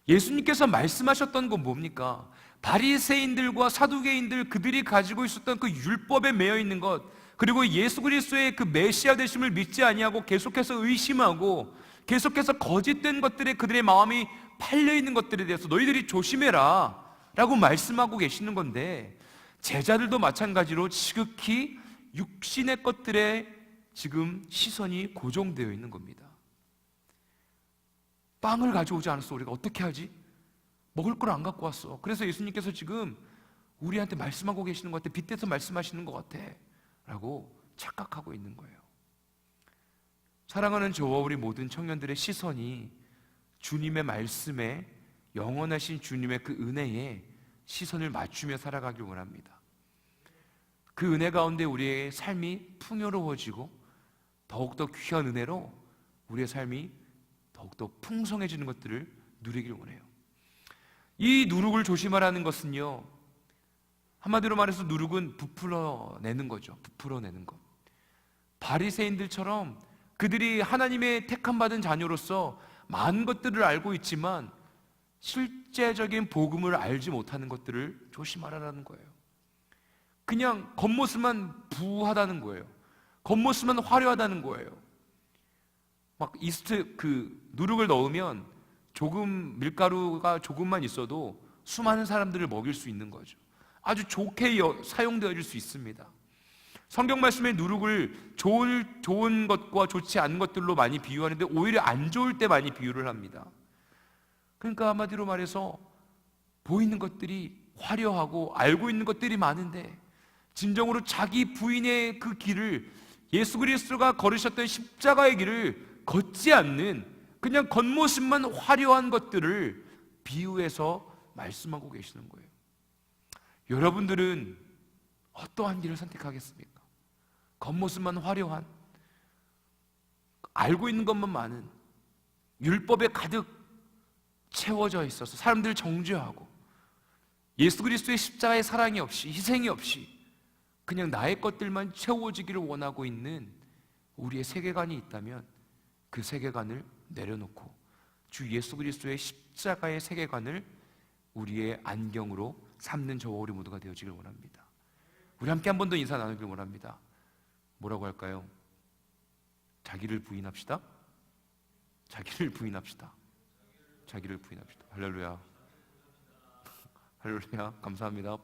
S4: 예수님께서 말씀하셨던 건 뭡니까? 바리새인들과 사두개인들 그들이 가지고 있었던 그 율법에 매여 있는 것, 그리고 예수 그리스도의 그 메시아 되심을 믿지 아니하고 계속해서 의심하고 계속해서 거짓된 것들에 그들의 마음이 팔려 있는 것들에 대해서 너희들이 조심해라 라고 말씀하고 계시는 건데 제자들도 마찬가지로 지극히 육신의 것들에 지금 시선이 고정되어 있는 겁니다. 빵을 가져오지 않았어. 우리가 어떻게 하지? 먹을 걸 안 갖고 왔어. 그래서 예수님께서 지금 우리한테 말씀하고 계시는 것 같아. 빗대서 말씀하시는 것 같아 라고 착각하고 있는 거예요. 사랑하는 저와 우리 모든 청년들의 시선이 주님의 말씀에, 영원하신 주님의 그 은혜에 시선을 맞추며 살아가길 원합니다. 그 은혜 가운데 우리의 삶이 풍요로워지고 더욱더 귀한 은혜로 우리의 삶이 더욱더 풍성해지는 것들을 누리길 원해요. 이 누룩을 조심하라는 것은요, 한마디로 말해서 누룩은 부풀어내는 거죠. 부풀어내는 것. 바리새인들처럼 그들이 하나님의 택함받은 자녀로서 많은 것들을 알고 있지만 실제적인 복음을 알지 못하는 것들을 조심하라는 거예요. 그냥 겉모습만 부하다는 거예요. 겉모습만 화려하다는 거예요. 막 누룩을 넣으면 조금 밀가루가 조금만 있어도 수많은 사람들을 먹일 수 있는 거죠. 아주 좋게 사용되어질 수 있습니다. 성경 말씀에 누룩을 좋은 것과 좋지 않은 것들로 많이 비유하는데 오히려 안 좋을 때 많이 비유를 합니다. 그러니까 한마디로 말해서 보이는 것들이 화려하고 알고 있는 것들이 많은데 진정으로 자기 부인의 그 길을, 예수 그리스도가 걸으셨던 십자가의 길을 걷지 않는 그냥 겉모습만 화려한 것들을 비유해서 말씀하고 계시는 거예요. 여러분들은 어떠한 길을 선택하겠습니까? 겉모습만 화려한, 알고 있는 것만 많은, 율법에 가득 채워져 있어서 사람들을 정죄하고 예수 그리스도의 십자가의 사랑이 없이, 희생이 없이 그냥 나의 것들만 채워지기를 원하고 있는 우리의 세계관이 있다면 그 세계관을 내려놓고 주 예수 그리스도의 십자가의 세계관을 우리의 안경으로 삼는 저와 우리 모두가 되어지길 원합니다. 우리 함께 한 번 더 인사 나누길 원합니다. 뭐라고 할까요? 자기를 부인합시다. 자기를 부인합시다. 자기를 부인합시다. 할렐루야. 할렐루야. 감사합니다.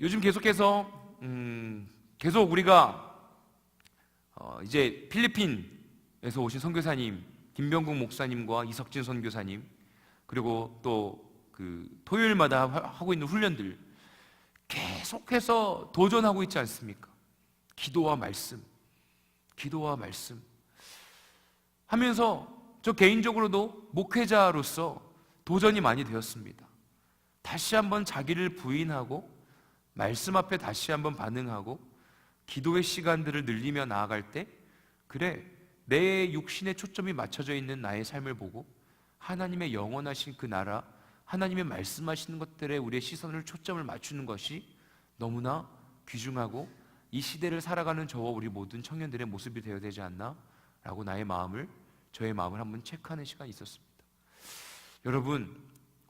S4: 요즘 계속해서 계속 우리가 이제 필리핀에서 오신 선교사님 김병국 목사님과 이석진 선교사님, 그리고 또 그 토요일마다 하고 있는 훈련들 계속해서 도전하고 있지 않습니까? 기도와 말씀, 기도와 말씀 하면서 저 개인적으로도 목회자로서 도전이 많이 되었습니다. 다시 한번 자기를 부인하고 말씀 앞에 다시 한번 반응하고 기도의 시간들을 늘리며 나아갈 때, 그래, 내 육신의 초점이 맞춰져 있는 나의 삶을 보고 하나님의 영원하신 그 나라, 하나님의 말씀하시는 것들에 우리의 시선을 초점을 맞추는 것이 너무나 귀중하고 이 시대를 살아가는 저와 우리 모든 청년들의 모습이 되어야 되지 않나? 라고 저의 마음을 한번 체크하는 시간이 있었습니다. 여러분,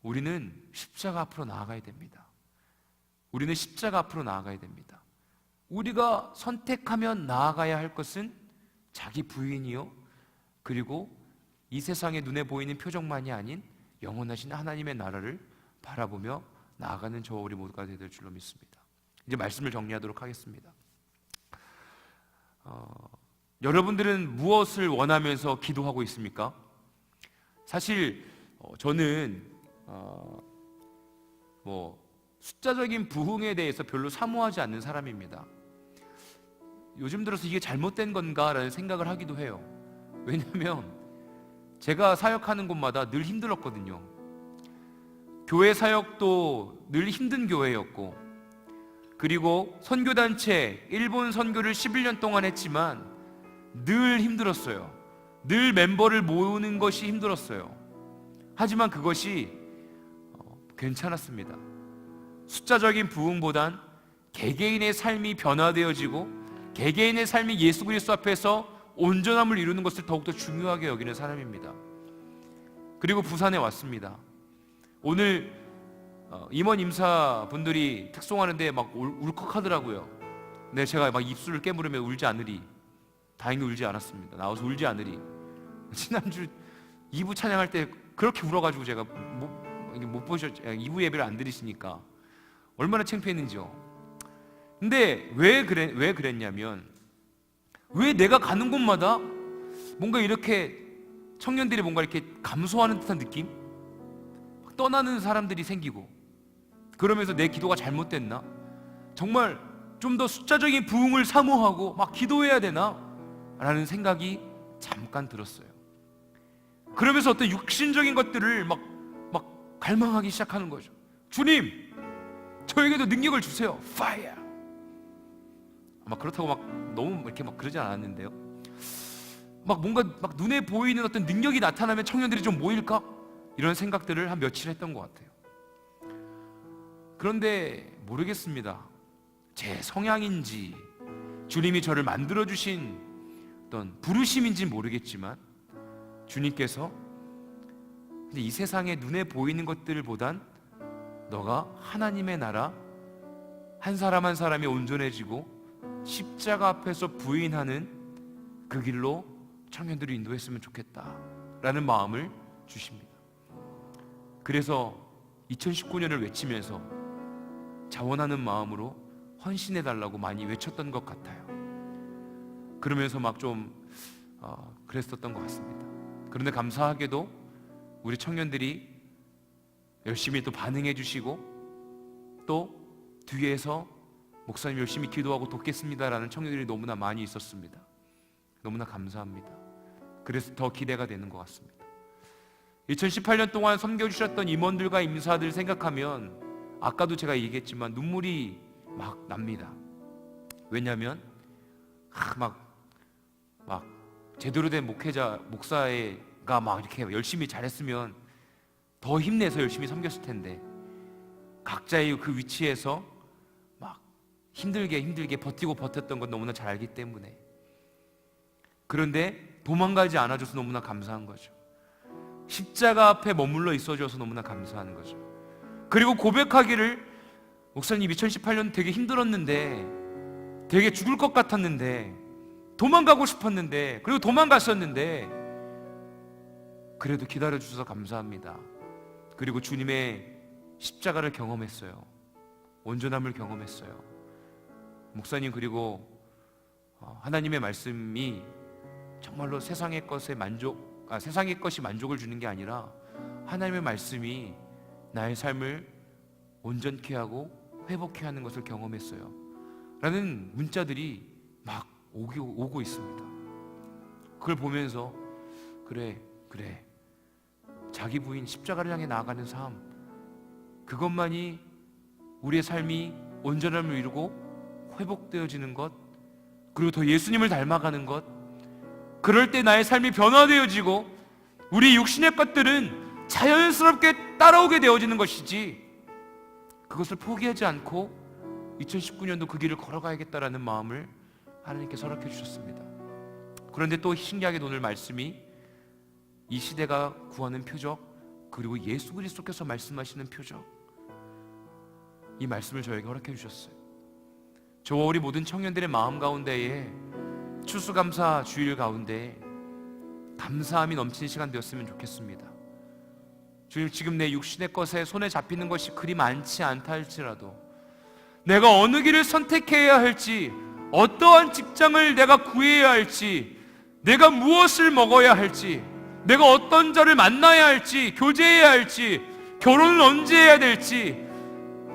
S4: 우리는 십자가 앞으로 나아가야 됩니다. 우리는 십자가 앞으로 나아가야 됩니다. 우리가 선택하면 나아가야 할 것은 자기 부인이요, 그리고 이 세상의 눈에 보이는 표정만이 아닌 영원하신 하나님의 나라를 바라보며 나아가는 저와 우리 모두가 될 줄로 믿습니다. 이제 말씀을 정리하도록 하겠습니다. 여러분들은 무엇을 원하면서 기도하고 있습니까? 사실 저는 숫자적인 부흥에 대해서 별로 사모하지 않는 사람입니다. 요즘 들어서 이게 잘못된 건가라는 생각을 하기도 해요. 왜냐하면 제가 사역하는 곳마다 늘 힘들었거든요. 교회 사역도 늘 힘든 교회였고, 그리고 선교단체 일본 선교를 11년 동안 했지만 늘 힘들었어요. 늘 멤버를 모으는 것이 힘들었어요. 하지만 그것이 괜찮았습니다. 숫자적인 부흥보단 개개인의 삶이 변화되어지고 개개인의 삶이 예수 그리스도 앞에서 온전함을 이루는 것을 더욱더 중요하게 여기는 사람입니다. 그리고 부산에 왔습니다. 오늘 임원 임사분들이 특송하는데 막 울컥하더라고요. 근데 제가 막 입술을 깨물으며 울지 않으리, 다행히 울지 않았습니다. 나와서 울지 않으리. 지난주 2부 찬양할 때 그렇게 울어가지고 제가 못 보셨죠? 2부 예배를 안 드리시니까 얼마나 창피했는지요. 근데 왜 그랬냐면, 왜 내가 가는 곳마다 뭔가 이렇게 청년들이 뭔가 이렇게 감소하는 듯한 느낌? 떠나는 사람들이 생기고, 그러면서 내 기도가 잘못됐나? 정말 좀 더 숫자적인 부흥을 사모하고 막 기도해야 되나? 라는 생각이 잠깐 들었어요. 그러면서 어떤 육신적인 것들을 막 갈망하기 시작하는 거죠. 주님, 저에게도 능력을 주세요. 파이어. 막 그렇다고 막 너무 이렇게 막 그러지 않았는데요. 막 뭔가 막 눈에 보이는 어떤 능력이 나타나면 청년들이 좀 모일까? 이런 생각들을 한 며칠 했던 것 같아요. 그런데 모르겠습니다. 제 성향인지 주님이 저를 만들어주신 어떤 부르심인지 모르겠지만, 주님께서 근데 이 세상에 눈에 보이는 것들보단 너가 하나님의 나라, 한 사람 한 사람이 온전해지고 십자가 앞에서 부인하는 그 길로 청년들을 인도했으면 좋겠다라는 마음을 주십니다. 그래서 2019년을 외치면서 자원하는 마음으로 헌신해달라고 많이 외쳤던 것 같아요. 그러면서 막 좀 그랬었던 것 같습니다. 그런데 감사하게도 우리 청년들이 열심히 또 반응해 주시고, 또 뒤에서 목사님 열심히 기도하고 돕겠습니다라는 청년들이 너무나 많이 있었습니다. 너무나 감사합니다. 그래서 더 기대가 되는 것 같습니다. 2018년 동안 섬겨주셨던 임원들과 임사들 생각하면 아까도 제가 얘기했지만 눈물이 막 납니다. 왜냐하면 막 제대로 된 목사가 막 이렇게 열심히 잘했으면 더 힘내서 열심히 섬겼을 텐데, 각자의 그 위치에서 막 힘들게 버텼던 건 너무나 잘 알기 때문에, 그런데 도망가지 않아줘서 너무나 감사한 거죠. 십자가 앞에 머물러 있어줘서 너무나 감사한 거죠. 그리고 고백하기를, 목사님 2018년 되게 힘들었는데, 되게 죽을 것 같았는데, 도망가고 싶었는데, 그리고 도망갔었는데 그래도 기다려주셔서 감사합니다. 그리고 주님의 십자가를 경험했어요. 온전함을 경험했어요. 목사님, 그리고 하나님의 말씀이 정말로 세상의 것이 만족을 주는 게 아니라 하나님의 말씀이 나의 삶을 온전케 하고 회복케 하는 것을 경험했어요 라는 문자들이 막 오고 있습니다. 그걸 보면서 그래 자기 부인 십자가를 향해 나아가는 삶, 그것만이 우리의 삶이 온전함을 이루고 회복되어지는 것, 그리고 더 예수님을 닮아가는 것, 그럴 때 나의 삶이 변화되어지고 우리 육신의 것들은 자연스럽게 따라오게 되어지는 것이지, 그것을 포기하지 않고 2019년도 그 길을 걸어가야겠다라는 마음을 하나님께서 허락해 주셨습니다. 그런데 또 신기하게 오늘 말씀이 이 시대가 구하는 표적, 그리고 예수 그리스도께서 말씀하시는 표적, 이 말씀을 저에게 허락해 주셨어요. 저와 우리 모든 청년들의 마음 가운데에 추수감사 주일 가운데 감사함이 넘치는 시간 되었으면 좋겠습니다. 주님, 지금 내 육신의 것에 손에 잡히는 것이 그리 많지 않다 할지라도 내가 어느 길을 선택해야 할지, 어떠한 직장을 내가 구해야 할지, 내가 무엇을 먹어야 할지, 내가 어떤 자를 만나야 할지, 교제해야 할지, 결혼을 언제 해야 될지,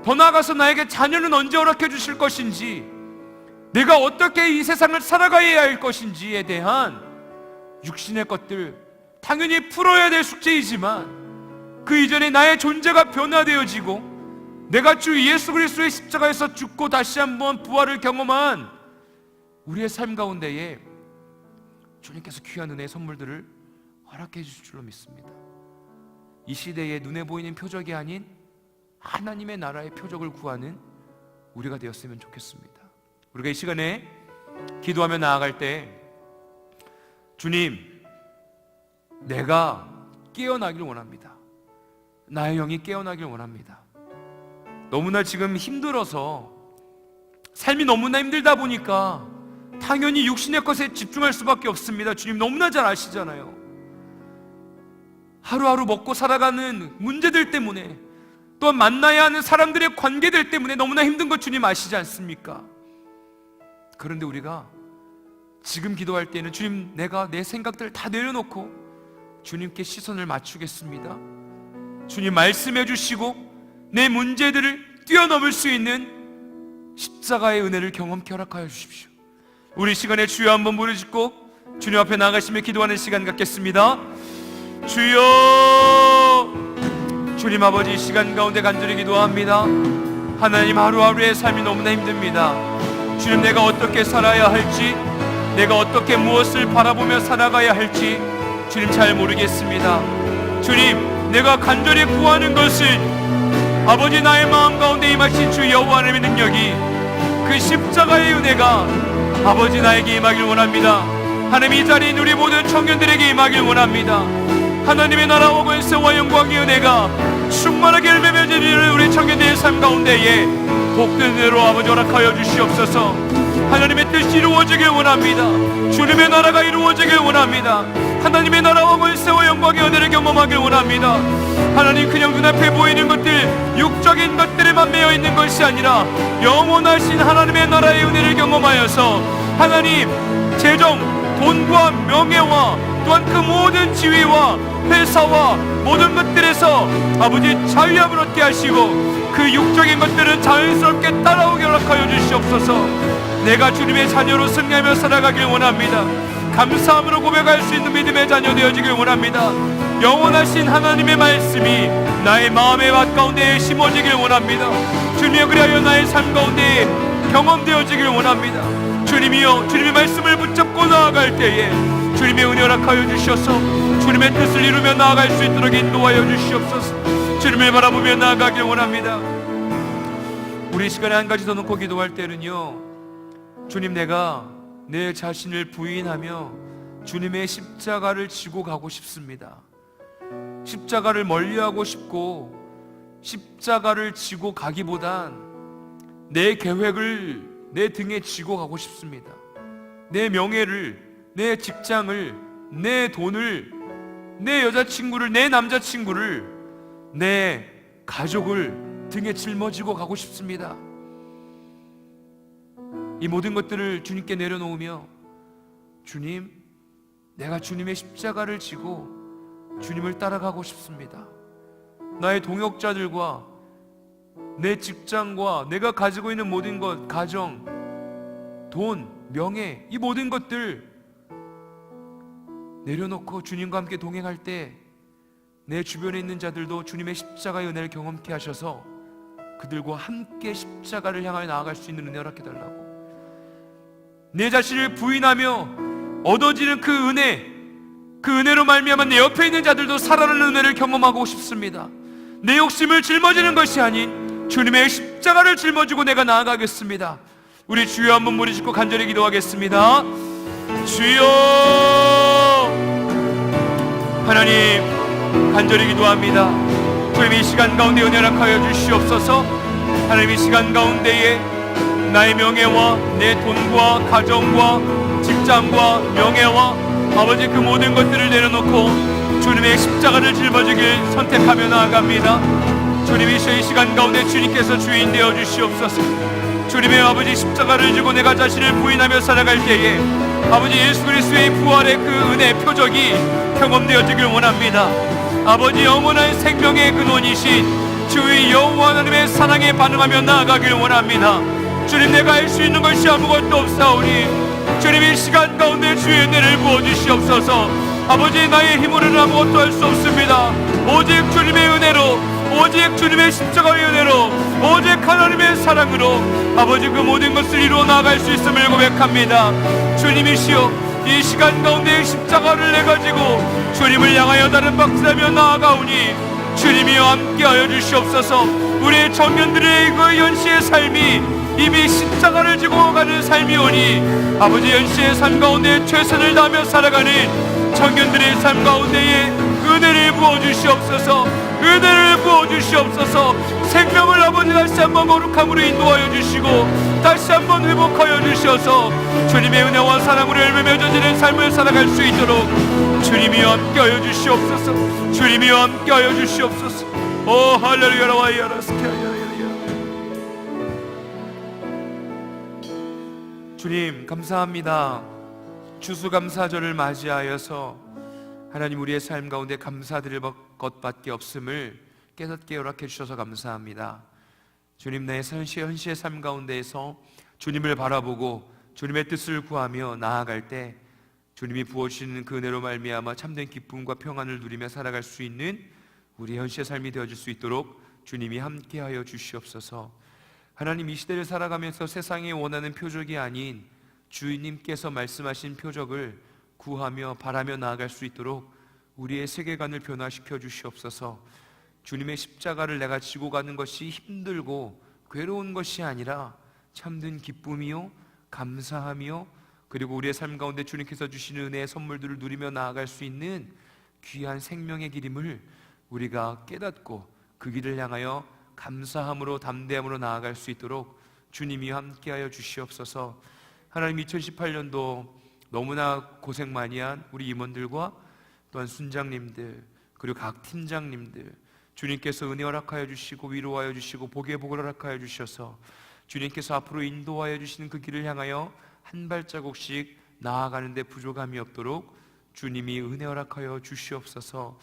S4: 더 나아가서 나에게 자녀는 언제 허락해 주실 것인지, 내가 어떻게 이 세상을 살아가야 할 것인지에 대한 육신의 것들, 당연히 풀어야 될 숙제이지만 그 이전에 나의 존재가 변화되어지고 내가 주 예수 그리스도의 십자가에서 죽고 다시 한번 부활을 경험한 우리의 삶 가운데에 주님께서 귀한 은혜의 선물들을 허락해 주실 줄로 믿습니다. 이 시대에 눈에 보이는 표적이 아닌 하나님의 나라의 표적을 구하는 우리가 되었으면 좋겠습니다. 우리가 이 시간에 기도하며 나아갈 때, 주님, 내가 깨어나길 원합니다. 나의 영이 깨어나길 원합니다. 너무나 지금 힘들어서, 삶이 너무나 힘들다 보니까 당연히 육신의 것에 집중할 수밖에 없습니다. 주님 너무나 잘 아시잖아요. 하루하루 먹고 살아가는 문제들 때문에, 또한 만나야 하는 사람들의 관계들 때문에 너무나 힘든 것 주님 아시지 않습니까? 그런데 우리가 지금 기도할 때는, 주님, 내가 내 생각들을 다 내려놓고 주님께 시선을 맞추겠습니다. 주님 말씀해 주시고 내 문제들을 뛰어넘을 수 있는 십자가의 은혜를 경험케 허락하여 주십시오. 우리 시간에 주여 한번 부르짖고 주님 앞에 나아가시며 기도하는 시간 갖겠습니다. 주여, 주님 아버지, 이 시간 가운데 간절히 기도합니다. 하나님, 하루하루의 삶이 너무나 힘듭니다. 주님, 내가 어떻게 살아야 할지, 내가 어떻게 무엇을 바라보며 살아가야 할지 주님 잘 모르겠습니다. 주님, 내가 간절히 구하는 것은 아버지, 나의 마음 가운데 임하신 주 여호와 하나님의 능력이, 그 십자가의 은혜가 아버지 나에게 임하길 원합니다. 하나님, 이 자리에 우리 모든 청년들에게 임하길 원합니다. 하나님의 나라와 권세와 영광의 은혜가 충만하게 열매 맺으리는 우리 청년들의 삶 가운데에 복된 은혜로 아버지 허락하여 주시옵소서. 하나님의 뜻이 이루어지길 원합니다. 주님의 나라가 이루어지길 원합니다. 하나님의 나라와 권세와 영광의 은혜를 경험하길 원합니다. 하나님, 그냥 눈앞에 보이는 것들, 육적인 것들에만 매여 있는 것이 아니라 영원하신 하나님의 나라의 은혜를 경험하여서 하나님, 재정, 돈과 명예와 또한 그 모든 지위와 회사와 모든 것들에서 아버지 자유함을 얻게 하시고 그 육적인 것들은 자연스럽게 따라오게 허락하여 주시옵소서. 내가 주님의 자녀로 승리하며 살아가길 원합니다. 감사함으로 고백할 수 있는 믿음의 자녀 되어지길 원합니다. 영원하신 하나님의 말씀이 나의 마음의 밭 가운데에 심어지길 원합니다. 주님이여, 그리하여 나의 삶 가운데에 경험되어지길 원합니다. 주님이여, 주님의 말씀을 붙잡고 나아갈 때에 주님의 은혜 허락하여 주셔서 주님의 뜻을 이루며 나아갈 수 있도록 인도하여 주시옵소서. 주님을 바라보며 나아가길 원합니다. 우리 시간에 한 가지 더 놓고 기도할 때는요, 주님, 내가 내 자신을 부인하며 주님의 십자가를 지고 가고 싶습니다. 십자가를 멀리하고 싶고, 십자가를 지고 가기보단 내 계획을 내 등에 지고 가고 싶습니다. 내 명예를, 내 직장을, 내 돈을, 내 여자친구를, 내 남자친구를, 내 가족을 등에 짊어지고 가고 싶습니다. 이 모든 것들을 주님께 내려놓으며 주님, 내가 주님의 십자가를 지고 주님을 따라가고 싶습니다. 나의 동역자들과 내 직장과 내가 가지고 있는 모든 것, 가정, 돈, 명예, 이 모든 것들 내려놓고 주님과 함께 동행할 때 내 주변에 있는 자들도 주님의 십자가의 은혜를 경험케 하셔서 그들과 함께 십자가를 향하여 나아갈 수 있는 은혜를 허락해달라고, 내 자신을 부인하며 얻어지는 그 은혜로 말미암아 내 옆에 있는 자들도 살아나는 은혜를 경험하고 싶습니다. 내 욕심을 짊어지는 것이 아닌 주님의 십자가를 짊어지고 내가 나아가겠습니다. 우리 주여 한번 머리 짚고 간절히 기도하겠습니다. 주여, 하나님 간절히 기도합니다. 주님, 이 시간 가운데 은혜 허락하여 주시옵소서. 하나님, 이 시간 가운데에 나의 명예와 내 돈과 가정과 직장과 명예와 아버지 그 모든 것들을 내려놓고 주님의 십자가를 짊어지길 선택하며 나아갑니다. 주님, 이 시간 가운데 주님께서 주인 되어 주시옵소서. 주님의 아버지 십자가를 지고 내가 자신을 부인하며 살아갈 때에 아버지 예수 그리스도의 부활의 그 은혜 표적이 경험되어지길 원합니다. 아버지 영원한 생명의 근원이신 주의 여호와 하나님의 사랑에 반응하며 나아가길 원합니다. 주님, 내가 할 수 있는 것이 아무것도 없사오니 주님, 이 시간 가운데 주의 은혜를 부어주시옵소서. 아버지, 나의 힘으로는 아무것도 할 수 없습니다. 오직 주님의 은혜로, 오직 주님의 십자가의 은혜로, 오직 하나님의 사랑으로 아버지 그 모든 것을 이루어 나아갈 수 있음을 고백합니다. 주님이시여, 이 시간 가운데 십자가를 내가지고 주님을 향하여 다른 박수하며 나아가오니 주님이여 함께하여 주시옵소서. 우리의 청년들의 그 현시의 삶이 이미 십자가를 지고 가는 삶이오니 아버지, 현시의 삶 가운데 최선을 다하며 살아가는 청년들의 삶 가운데에 은혜를 부어주시옵소서. 은혜를 부어주시옵소서. 생명을 아버지 다시 한번 거룩함으로 인도하여 주시고 다시 한번 회복하여 주셔서 주님의 은혜와 사랑으로 열매 맺어지는 삶을 살아갈 수 있도록 주님이여 함께하여 주시옵소서. 주님이여 함께하여 주시옵소서. 오 할렐루야 라와이야라스케야야야. 주님 감사합니다. 추수감사절을 맞이하여서 하나님, 우리의 삶 가운데 감사드릴 것밖에 없음을 깨닫게 허락해 주셔서 감사합니다. 주님, 내 현시의 삶 가운데에서 주님을 바라보고 주님의 뜻을 구하며 나아갈 때 주님이 부어주시는 그 은혜로 말미암아 참된 기쁨과 평안을 누리며 살아갈 수 있는 우리 현시의 삶이 되어질 수 있도록 주님이 함께하여 주시옵소서. 하나님, 이 시대를 살아가면서 세상이 원하는 표적이 아닌 주님께서 말씀하신 표적을 구하며 바라며 나아갈 수 있도록 우리의 세계관을 변화시켜 주시옵소서. 주님의 십자가를 내가 지고 가는 것이 힘들고 괴로운 것이 아니라 참된 기쁨이요 감사함이요, 그리고 우리의 삶 가운데 주님께서 주시는 은혜의 선물들을 누리며 나아갈 수 있는 귀한 생명의 길임을 우리가 깨닫고 그 길을 향하여 감사함으로 담대함으로 나아갈 수 있도록 주님이 함께하여 주시옵소서. 하나님, 2018년도 너무나 고생 많이 한 우리 임원들과 또한 순장님들 그리고 각 팀장님들, 주님께서 은혜 허락하여 주시고 위로하여 주시고 복의 복을 허락하여 주셔서 주님께서 앞으로 인도하여 주시는 그 길을 향하여 한 발자국씩 나아가는 데 부족함이 없도록 주님이 은혜 허락하여 주시옵소서.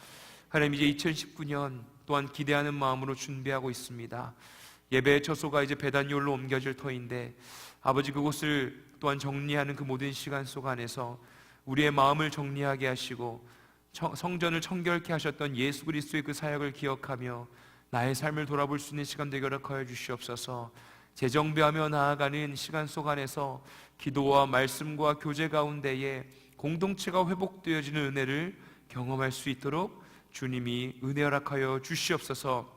S4: 하나님, 이제 2019년 또한 기대하는 마음으로 준비하고 있습니다. 예배의 처소가 이제 배단위홀로 옮겨질 터인데 아버지, 그곳을 또한 정리하는 그 모든 시간 속 안에서 우리의 마음을 정리하게 하시고 성전을 청결케 하셨던 예수 그리스도의 그 사역을 기억하며 나의 삶을 돌아볼 수 있는 시간 되게 허락하여 주시옵소서. 재정비하며 나아가는 시간 속 안에서 기도와 말씀과 교제 가운데에 공동체가 회복되어지는 은혜를 경험할 수 있도록 주님이 은혜 허락하여 주시옵소서.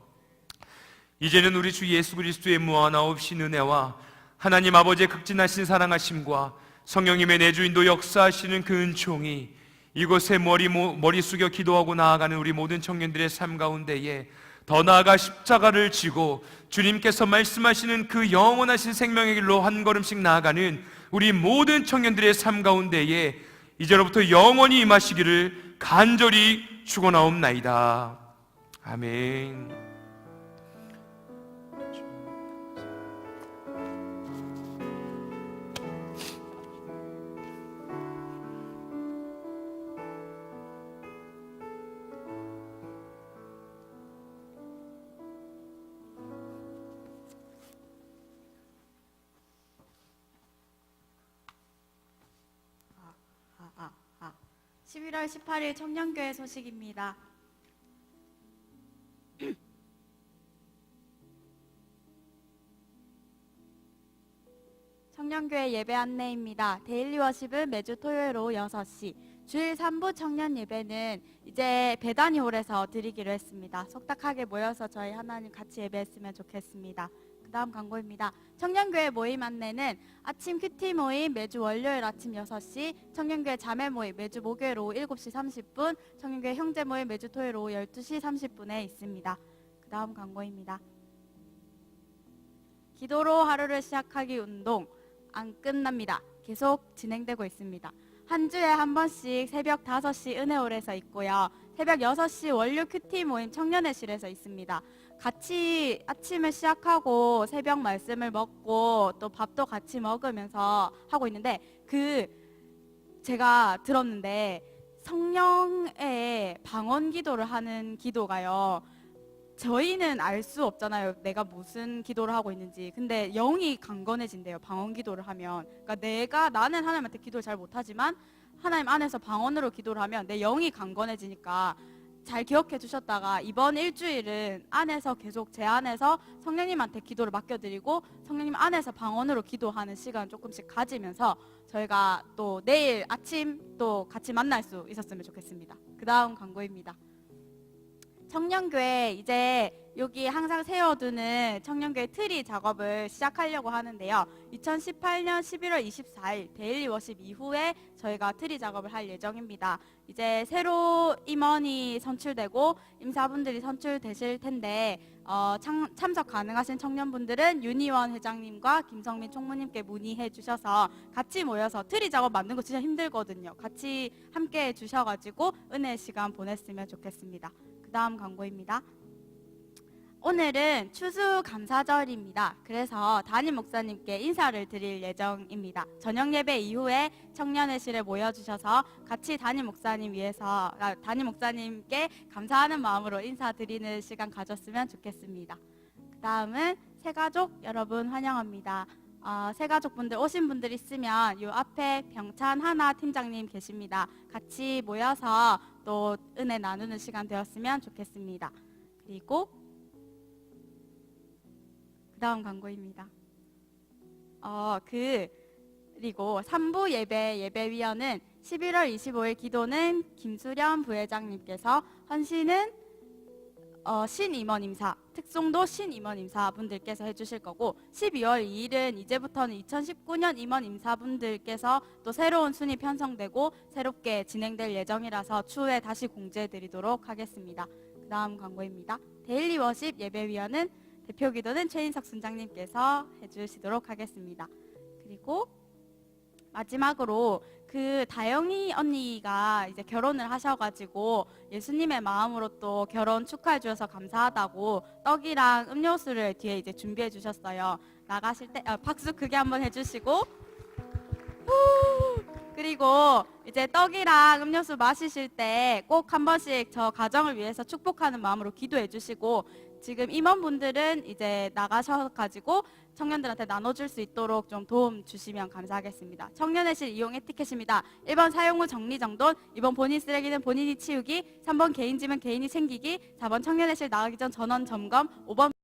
S4: 이제는 우리 주 예수 그리스도의 무한 없인 은혜와 하나님 아버지의 극진하신 사랑하심과 성령님의 내주인도 역사하시는 그 은총이 이곳에 머리 숙여 기도하고 나아가는 우리 모든 청년들의 삶 가운데에 더 나아가 십자가를 지고 주님께서 말씀하시는 그 영원하신 생명의 길로 한 걸음씩 나아가는 우리 모든 청년들의 삶 가운데에 이제로부터 영원히 임하시기를 간절히 축원하옵나이다. 아멘.
S3: 11월 18일 청년교회 소식입니다. 청년교회 예배 안내입니다. 데일리 워십은 매주 토요일 오후 6시, 주일 3부 청년 예배는 이제 배단위홀에서 드리기로 했습니다. 속닥하게 모여서 저희 하나님 같이 예배했으면 좋겠습니다. 그 다음 광고입니다. 청년교회 모임 안내는 아침 큐티 모임 매주 월요일 아침 6시, 청년교회 자매 모임 매주 목요일 오후 7시 30분, 청년교회 형제 모임 매주 토요일 오후 12시 30분에 있습니다. 그 다음 광고입니다. 기도로 하루를 시작하기 운동 안 끝납니다. 계속 진행되고 있습니다. 한 주에 한 번씩 새벽 5시 은혜홀에서 있고요. 새벽 6시 원료 큐티 모임 청년회실에서 있습니다. 같이 아침을 시작하고 새벽 말씀을 먹고 또 밥도 같이 먹으면서 하고 있는데 제가 들었는데 성령의 방언 기도를 하는 기도가요. 저희는 알 수 없잖아요. 내가 무슨 기도를 하고 있는지. 근데 영이 강건해진대요. 방언 기도를 하면. 그러니까 나는 하나님한테 기도를 잘 못하지만 하나님 안에서 방언으로 기도를 하면 내 영이 강건해지니까 잘 기억해 주셨다가 이번 일주일은 안에서 계속 제 안에서 성령님한테 기도를 맡겨드리고 성령님 안에서 방언으로 기도하는 시간 조금씩 가지면서 저희가 또 내일 아침 또 같이 만날 수 있었으면 좋겠습니다. 그 다음 광고입니다. 청년교회 이제 여기 항상 세워두는 청년교회 트리 작업을 시작하려고 하는데요. 2018년 11월 24일 데일리 워십 이후에 저희가 트리 작업을 할 예정입니다. 이제 새로 임원이 선출되고 임사분들이 선출되실 텐데 참석 가능하신 청년분들은 윤희원 회장님과 김성민 총무님께 문의해 주셔서 같이 모여서 트리 작업 만드는 거 진짜 힘들거든요. 같이 함께 해주셔가지고 은혜의 시간 보냈으면 좋겠습니다. 그 다음 광고입니다. 오늘은 추수감사절입니다. 그래서 담임 목사님께 인사를 드릴 예정입니다. 저녁 예배 이후에 청년회실에 모여주셔서 같이 담임 목사님께 감사하는 마음으로 인사드리는 시간 가졌으면 좋겠습니다. 그 다음은 새가족 여러분 환영합니다. 새가족분들 오신 분들 있으면 이 앞에 병찬 하나 팀장님 계십니다. 같이 모여서 또 은혜 나누는 시간 되었으면 좋겠습니다. 그리고 그 다음 광고입니다. 그리고 3부 예배위원은 11월 25일 기도는 김수련 부회장님께서, 헌신은 신임원 임사, 특송도 신임원 임사분들께서 해주실 거고, 12월 2일은 이제부터는 2019년 임원 임사분들께서 또 새로운 순위 편성되고 새롭게 진행될 예정이라서 추후에 다시 공지해드리도록 하겠습니다. 그 다음 광고입니다. 데일리 워십 예배위원은 대표 기도는 최인석 순장님께서 해주시도록 하겠습니다. 그리고 마지막으로 다영이 언니가 이제 결혼을 하셔가지고 예수님의 마음으로 또 결혼 축하해 주셔서 감사하다고 떡이랑 음료수를 뒤에 이제 준비해 주셨어요. 나가실 때 박수 크게 한번 해주시고, 그리고 이제 떡이랑 음료수 마시실 때 꼭 한 번씩 저 가정을 위해서 축복하는 마음으로 기도해 주시고, 지금 임원분들은 이제 나가셔가지고 청년들한테 나눠줄 수 있도록 좀 도움 주시면 감사하겠습니다. 청년회실 이용 에티켓입니다. 1번 사용 후 정리정돈, 2번 본인 쓰레기는 본인이 치우기, 3번 개인짐은 개인이 챙기기, 4번 청년회실 나가기 전 전원 점검, 5번